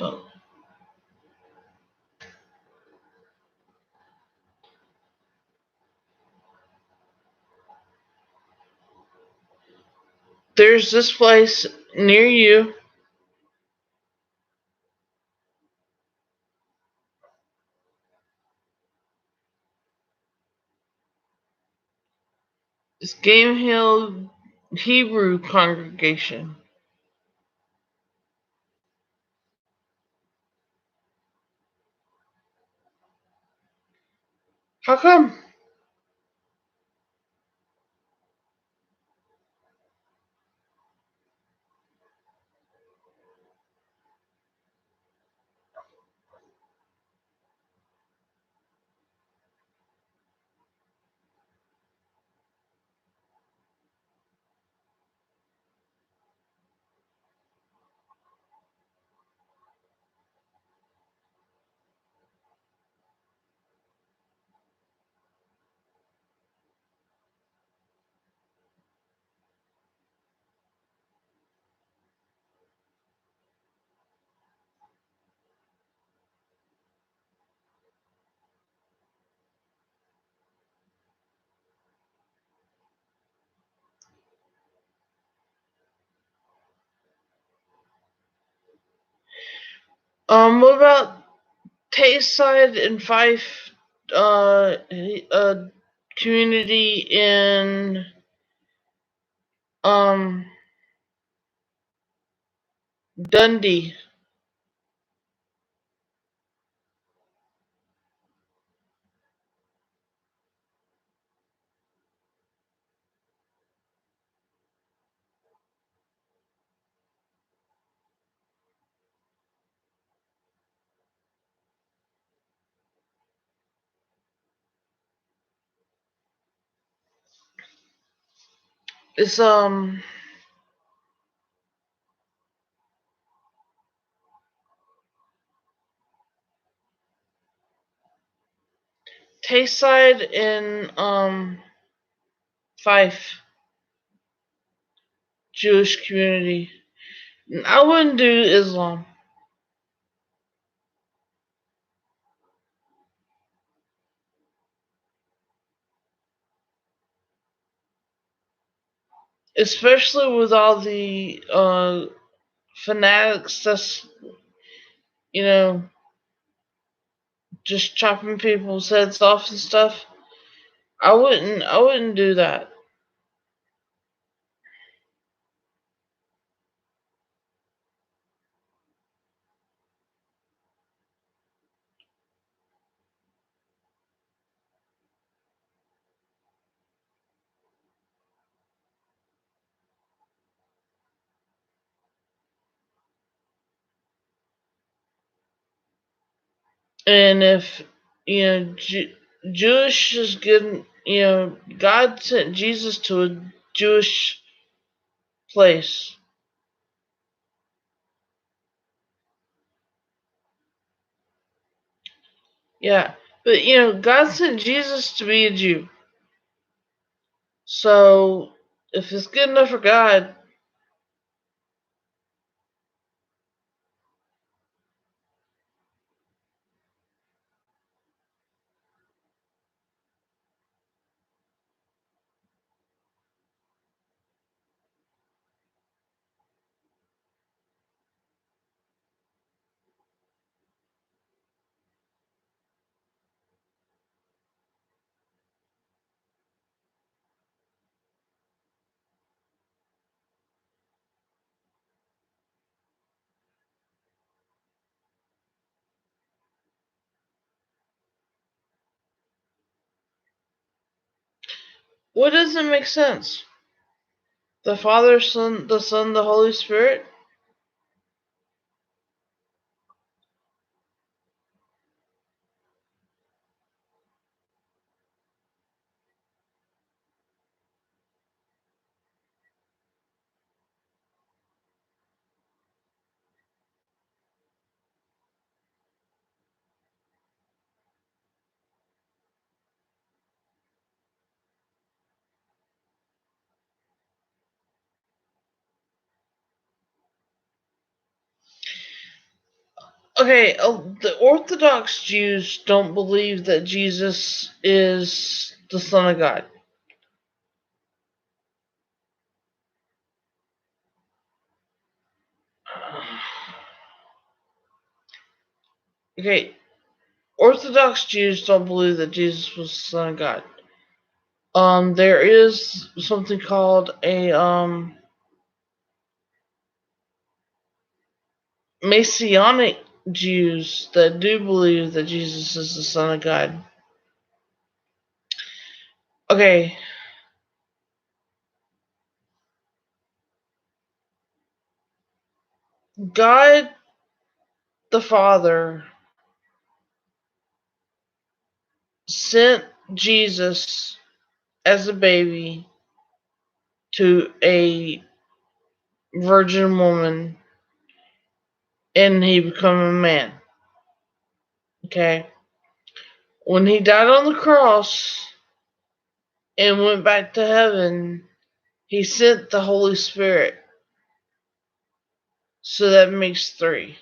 oh, there's this place near you. It's Game Hill Hebrew congregation. How come? What about Tayside and Fife community in um Dundee? It's Tayside in Fife Jewish community. I wouldn't do Islam. Especially with all the fanatics that's you know just chopping people's heads off and stuff. I wouldn't do that. And if Jewish is good, God sent Jesus to a Jewish place. Yeah, but God sent Jesus to be a Jew. So if it's good enough for God, what doesn't make sense? The Father, Son, the Holy Spirit? Okay, the Orthodox Jews don't believe that Jesus is the Son of God. Okay, Orthodox Jews don't believe that Jesus was the Son of God. There is something called a Messianic Jews that do believe that Jesus is the Son of God. Okay, God the Father sent Jesus as a baby to a virgin woman and he became a man. Okay. When he died on the cross and went back to heaven, he sent the Holy Spirit. So that makes three.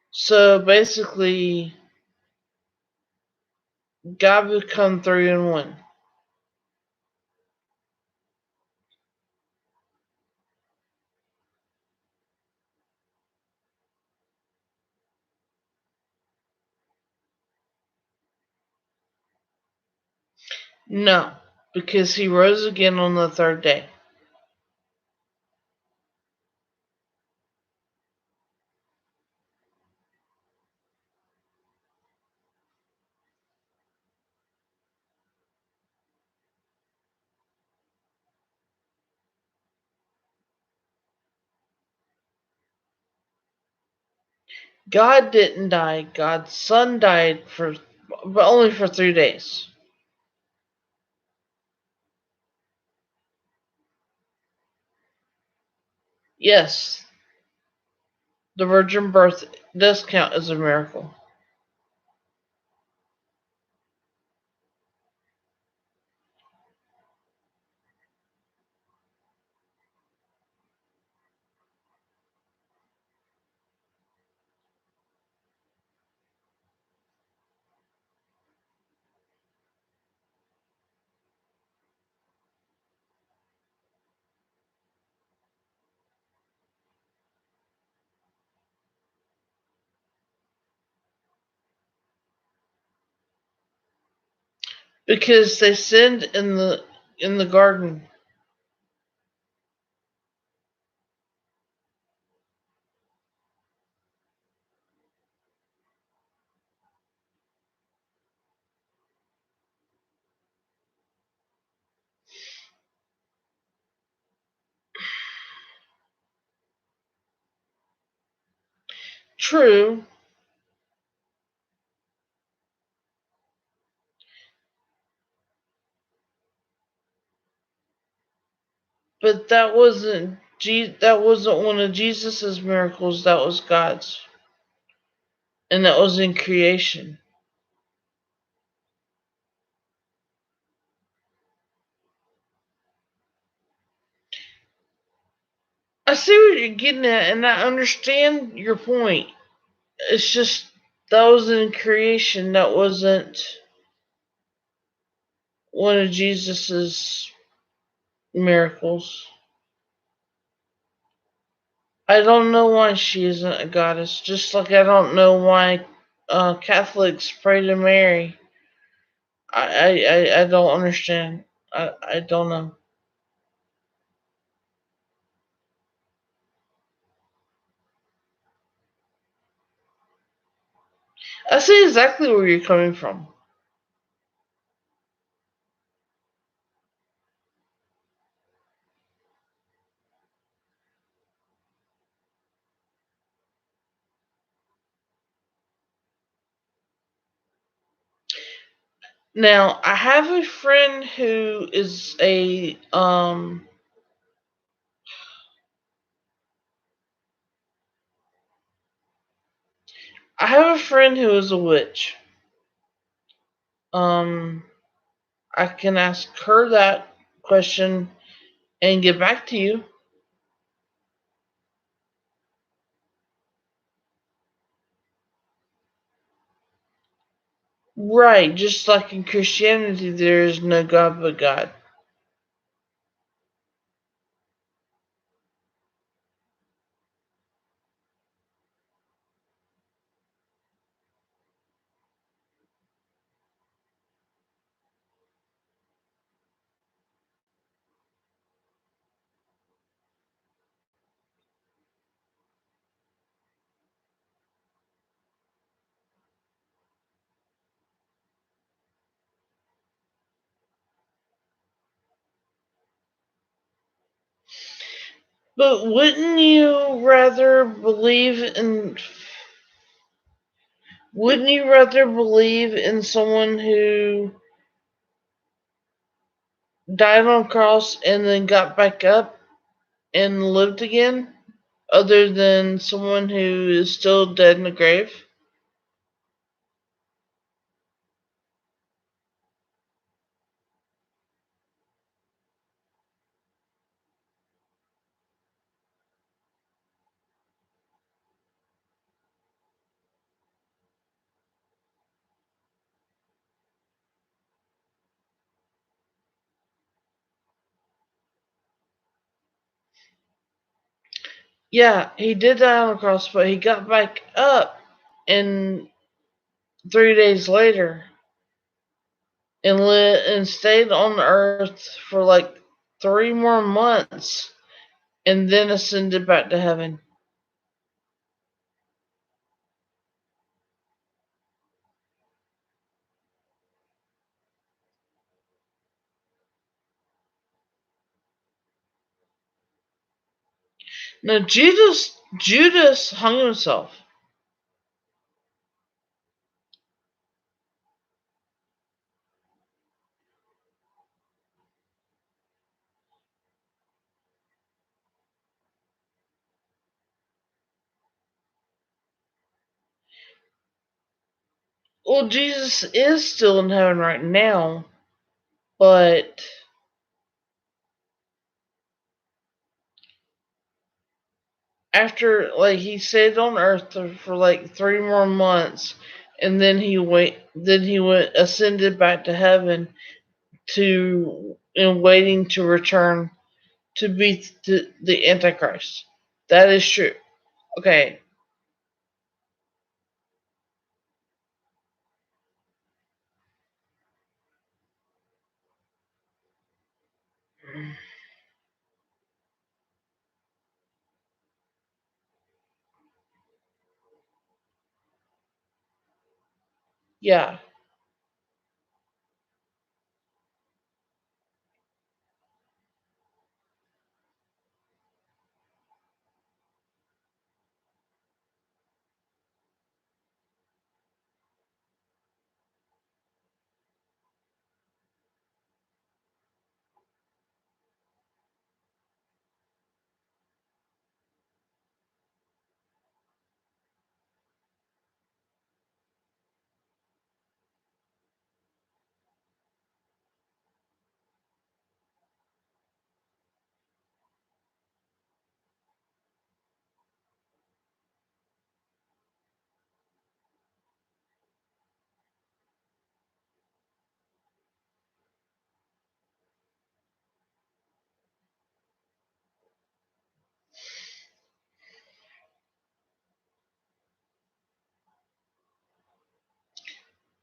So basically, God become three in one. No, because he rose again on the third day. God didn't die. God's Son died but only for 3 days. Yes, the virgin birth does count as a miracle. Because they sinned in the garden. True, but that wasn't one of Jesus's miracles. That was God's, and that was in creation. I see what you're getting at, and I understand your point. It's just that was in creation. That wasn't one of Jesus's miracles. I don't know why she isn't a goddess. Just like I don't know why Catholics pray to Mary. I don't understand. I don't know. I see exactly where you're coming from. Now, I have a friend who is I have a friend who is a witch. Um, I can ask her that question and get back to you. Right, just like in Christianity, there is no God but God. But wouldn't you rather believe in someone who died on a cross and then got back up and lived again, other than someone who is still dead in the grave? Yeah, he did die on a cross, but he got back up and 3 days later and stayed on Earth for like 3 more months and then ascended back to heaven. Now Judas hung himself. Well, Jesus is still in heaven right now, but after like he stayed on Earth for like 3 more months, and then he went ascended back to heaven to and waiting to return to beat the Antichrist. That is true. Okay. Yeah.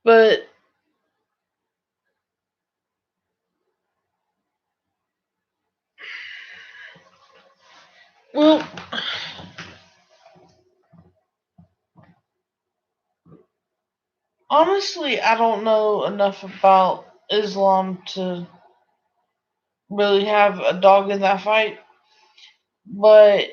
But well, Honestly, I don't know enough about Islam to really have a dog in that fight. But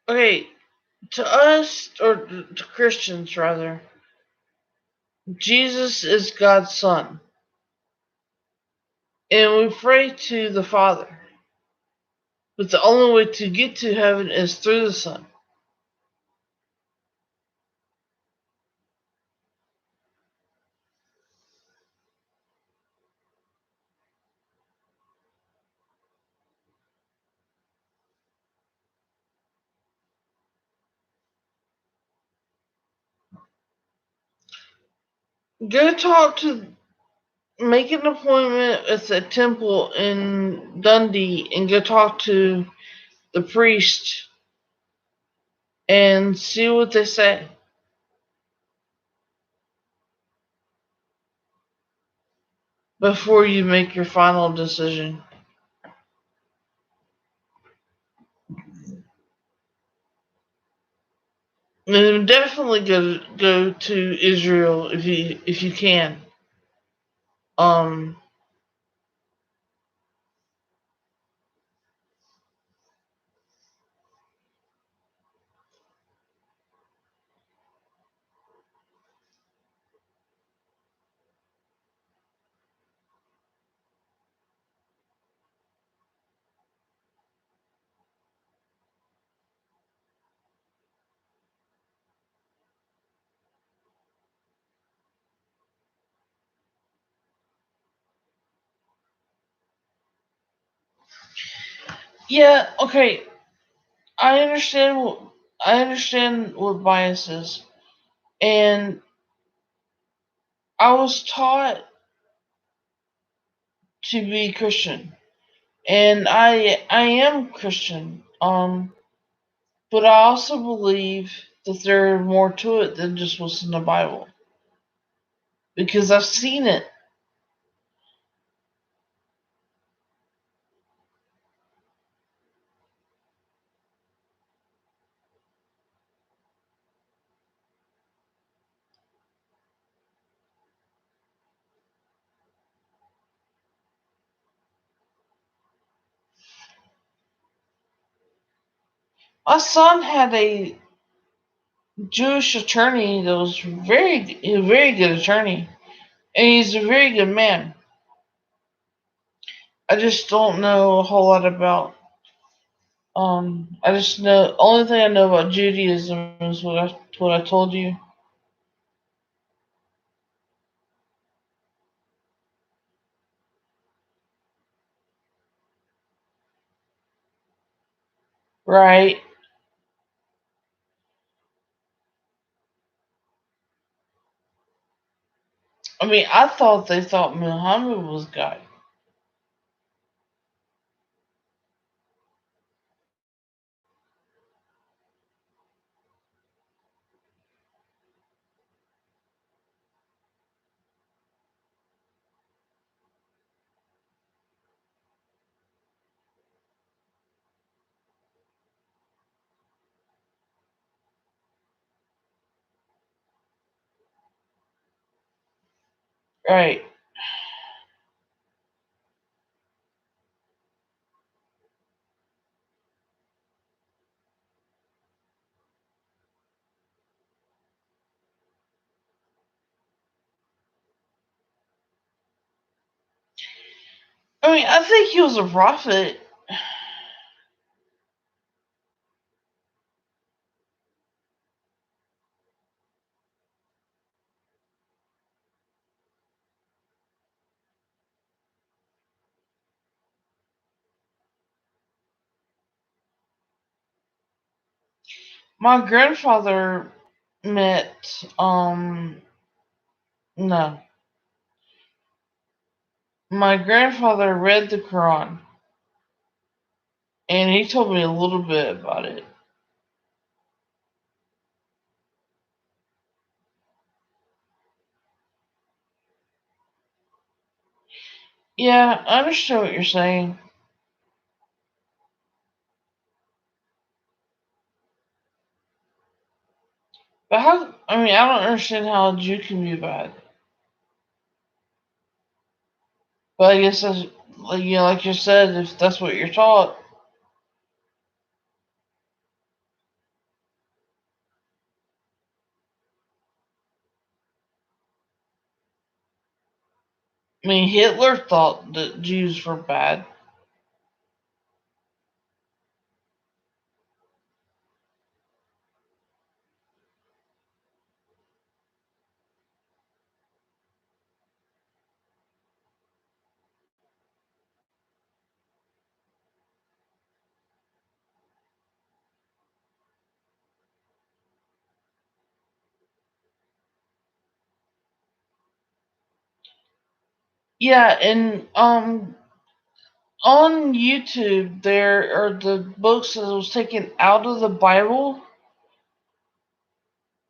okay, to us, or to Christians rather, Jesus is God's son. And we pray to the Father. But the only way to get to heaven is through the Son. Go talk to, make an appointment at the temple in Dundee and go talk to the priest and see what they say before you make your final decision. And definitely go to Israel if you can. Um, yeah, okay. I understand what I understand what bias is, and I was taught to be Christian, and I am Christian. But I also believe that there's more to it than just what's in the Bible because I've seen it. My son had a Jewish attorney that was a very good attorney, and he's a very good man. I just don't know a whole lot about. I just know only thing I know about Judaism is what I told you. Right. I mean, I thought they thought Muhammad was God. Right. I mean, I think he was a prophet. My grandfather met, no. My grandfather read the Quran, and he told me a little bit about it. Yeah, I understand what you're saying. But how, I mean, I don't understand how a Jew can be bad. But I guess that's, like, like you said, if that's what you're taught. I mean, Hitler thought that Jews were bad. Yeah, and on YouTube there are the books that was taken out of the Bible.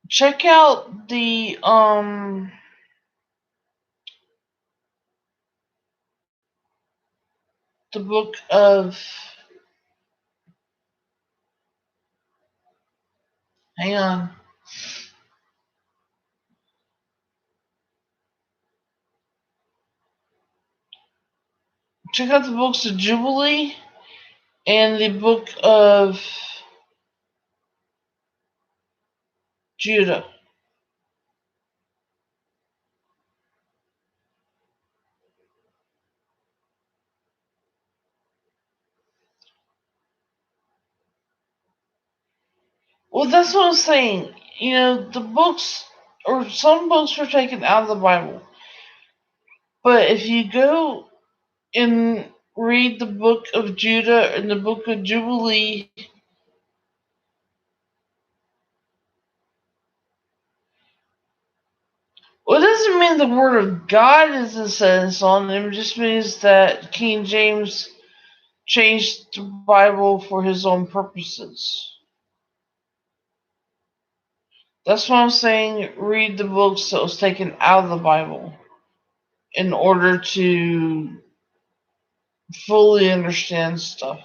Check out the book of, hang on. Check out the books of Jubilee and the book of Judah. Well, that's what I'm saying. The books, or some books were taken out of the Bible. But if you go and read the book of Judah and the book of Jubilee, well, it doesn't mean the word of God isn't said on them. It just means that King James changed the Bible for his own purposes. That's why I'm saying read the books that was taken out of the Bible in order to fully understand stuff.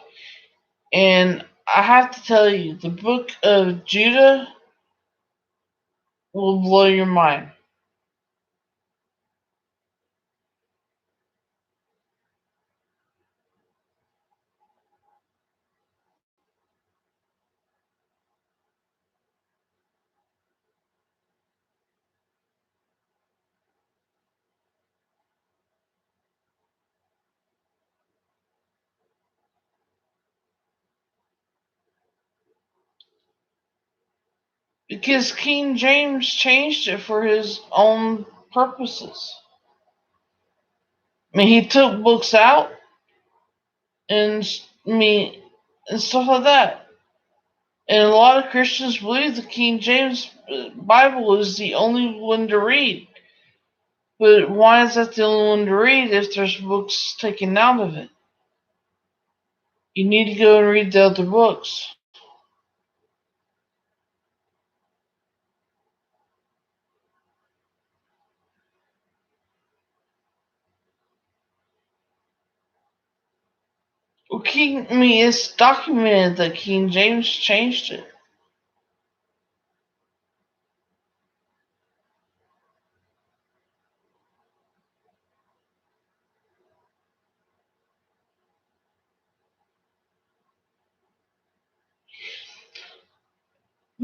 And I have to tell you, the book of Judah will blow your mind. Because King James changed it for his own purposes. I mean, he took books out and and stuff like that. And a lot of Christians believe the King James Bible is the only one to read. But why is that the only one to read if there's books taken out of it? You need to go and read the other books. Well, it's documented that King James changed it.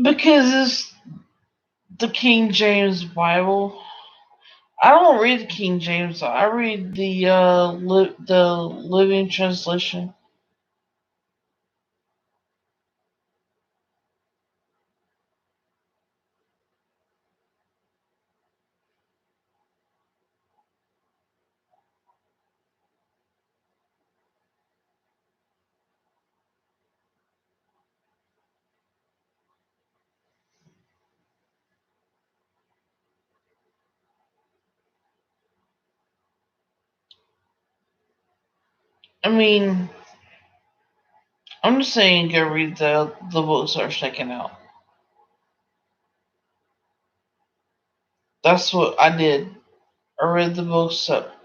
Because it's the King James Bible. I don't read the King James. I read the Living Translation. I mean, I'm just saying go read the books that are taken out. That's what I did. I read the books up.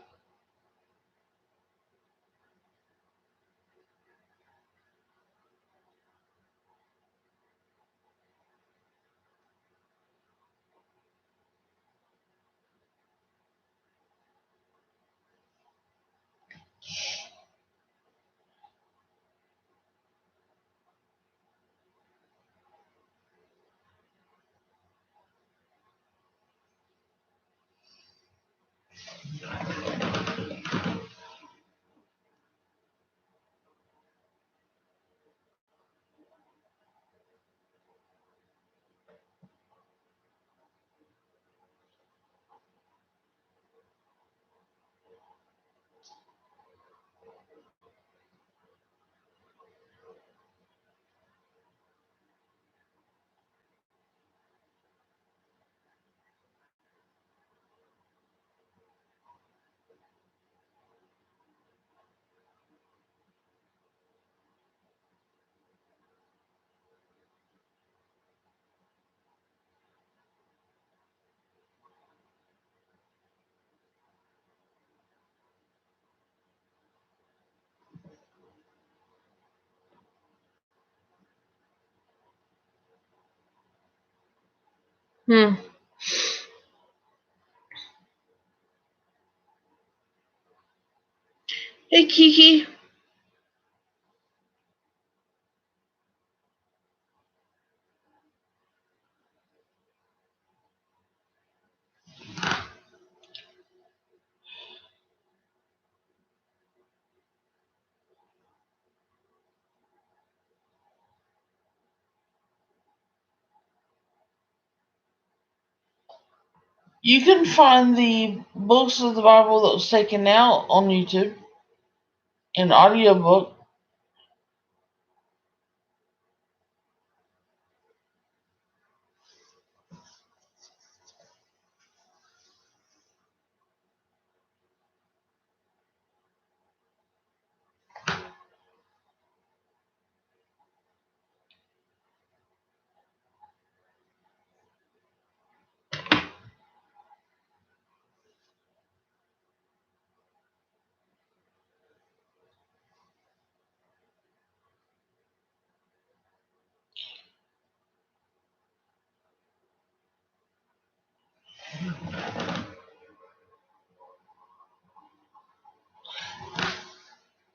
Hmm. Hey Kiki. You can find the books of the Bible that was taken out on YouTube in audiobook.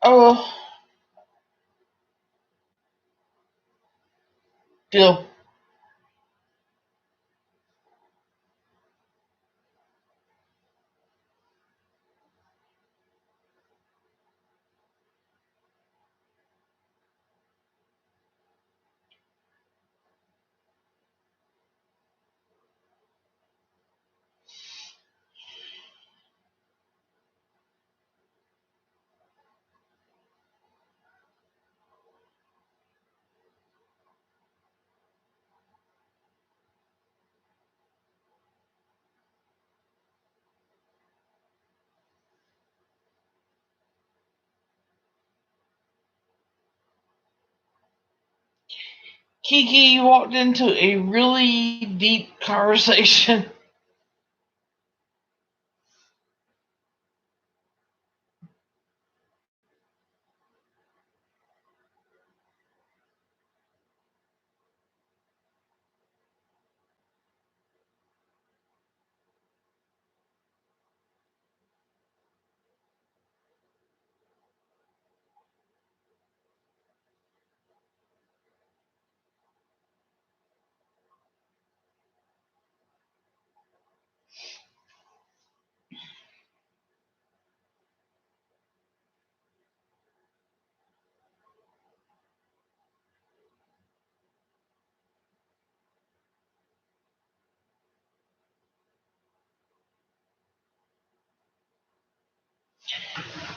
Oh, deal. Kiki, you walked into a really deep conversation.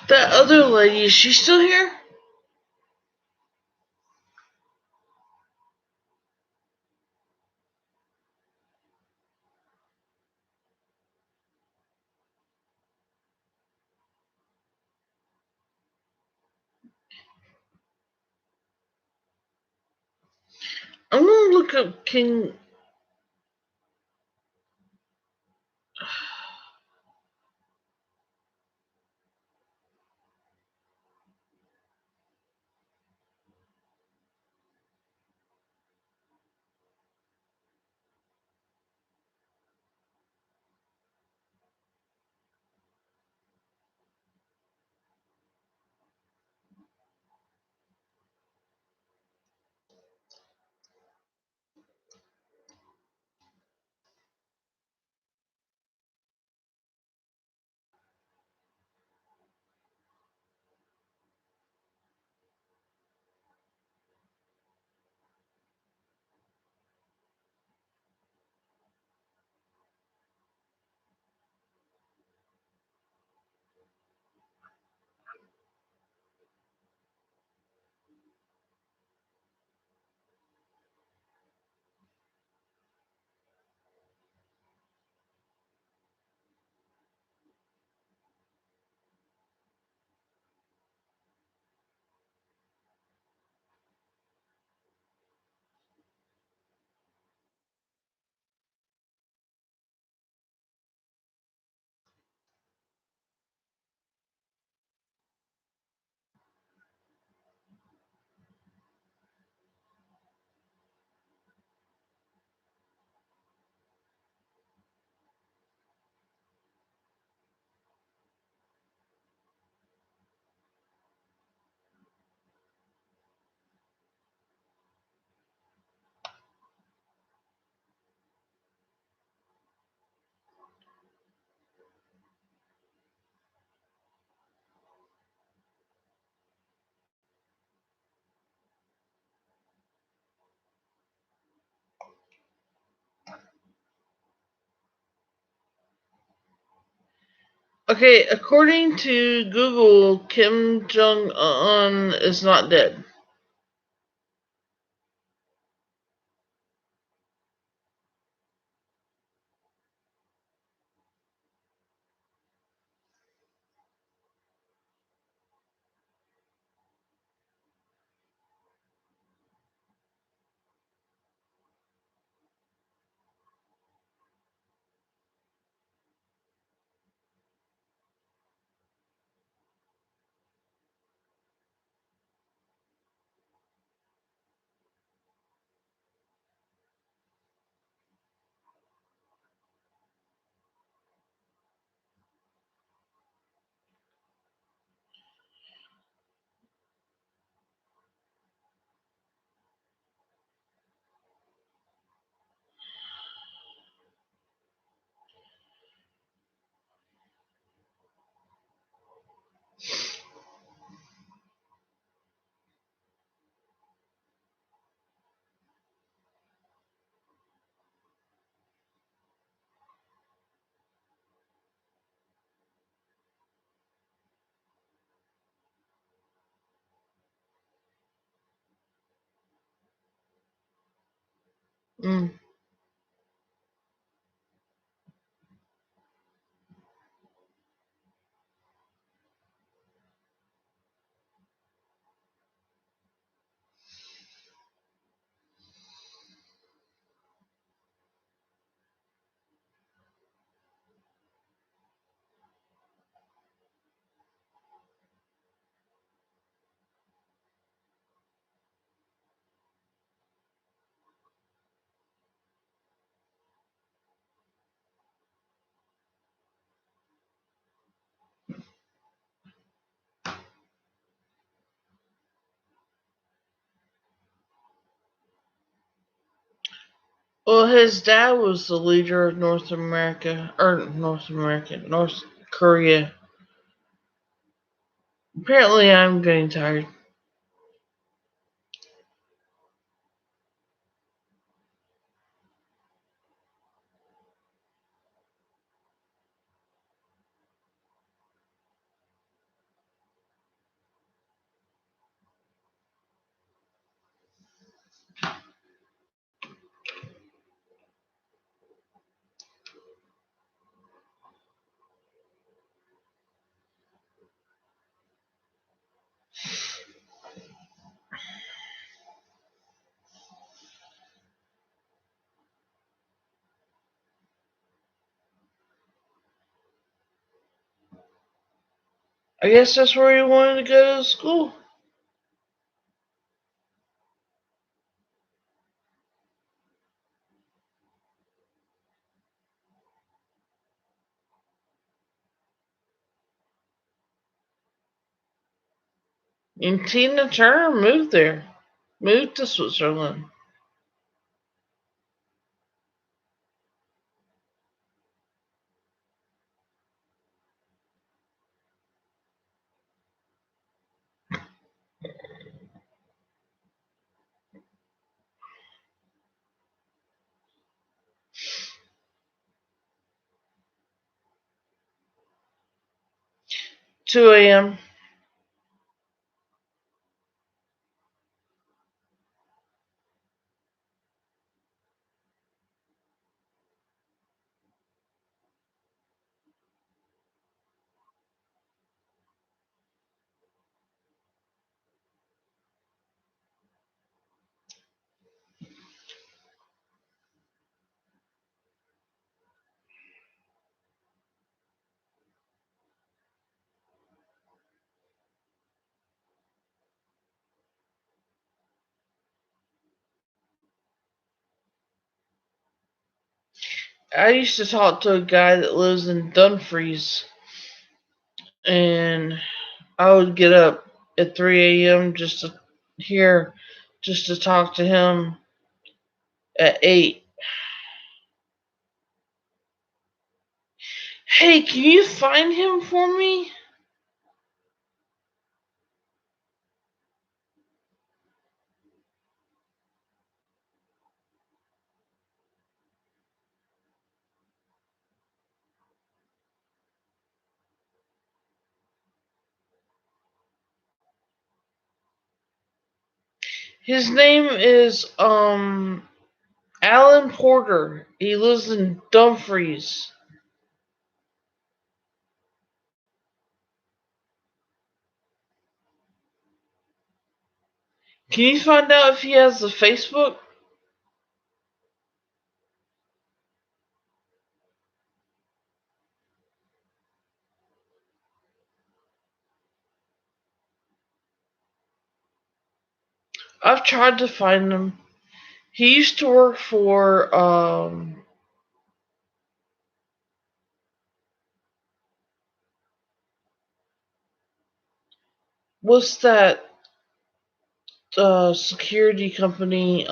That other lady, is she still here? can. Okay, according to Google, Kim Jong Un is not dead. Mm. Well, his dad was the leader of North Korea. Apparently, I'm getting tired. I guess that's where he wanted to go to school. And Tina Turner moved there. Moved to Switzerland. Two AM. I used to talk to a guy that lives in Dumfries, and I would get up at 3 a.m. just to talk to him at 8. Hey, can you find him for me? His name is Alan Porter. He lives in Dumfries. Can you find out if he has a Facebook? I've tried to find him. He used to work for what's that security company,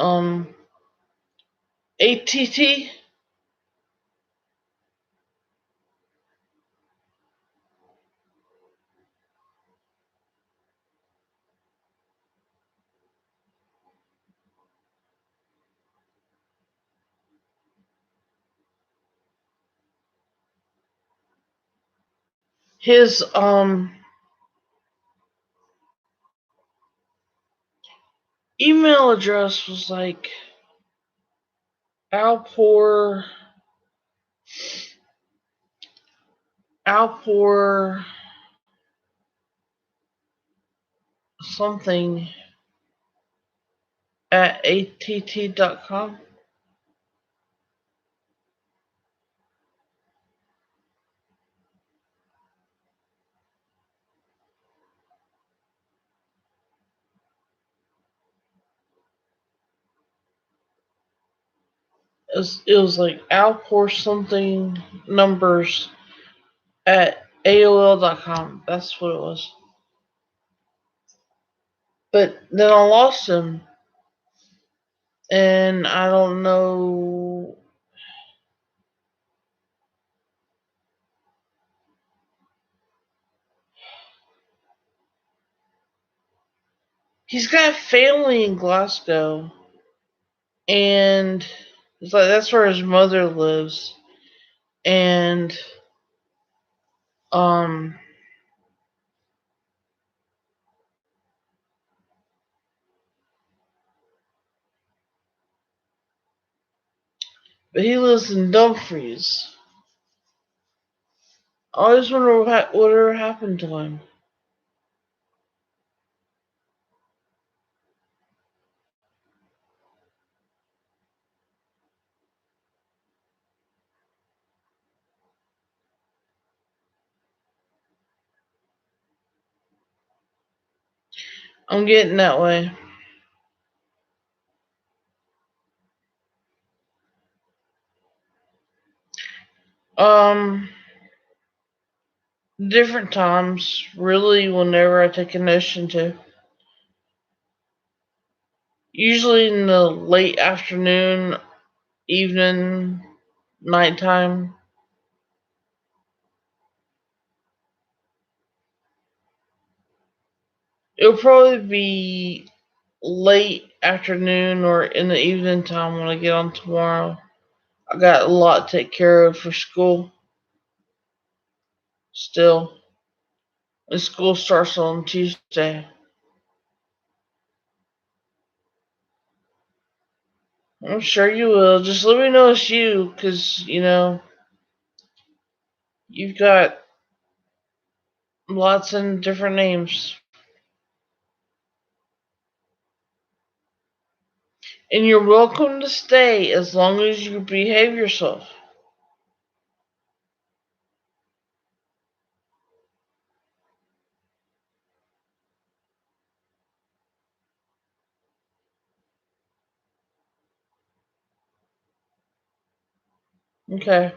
ATT. His email address was like Alpor Alpor something at att.com. It was like Alpor something numbers at AOL.com. That's what it was. But then I lost him, and I don't know. He's got family in Glasgow, and it's like that's where his mother lives, and um, but he lives in Dumfries. I always wonder whatever happened to him. I'm getting that way. Um, different times, really, whenever I take a notion to. Usually in the late afternoon, evening, nighttime. It'll probably be late afternoon or in the evening time when I get on tomorrow. I got a lot to take care of for school still. And school starts on Tuesday. I'm sure you will. Just let me know it's you, because, you've got lots of different names. And you're welcome to stay as long as you behave yourself. Okay.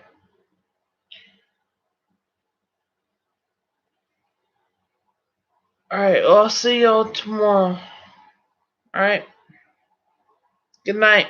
Alright, well, I'll see y'all tomorrow. Alright. Good night.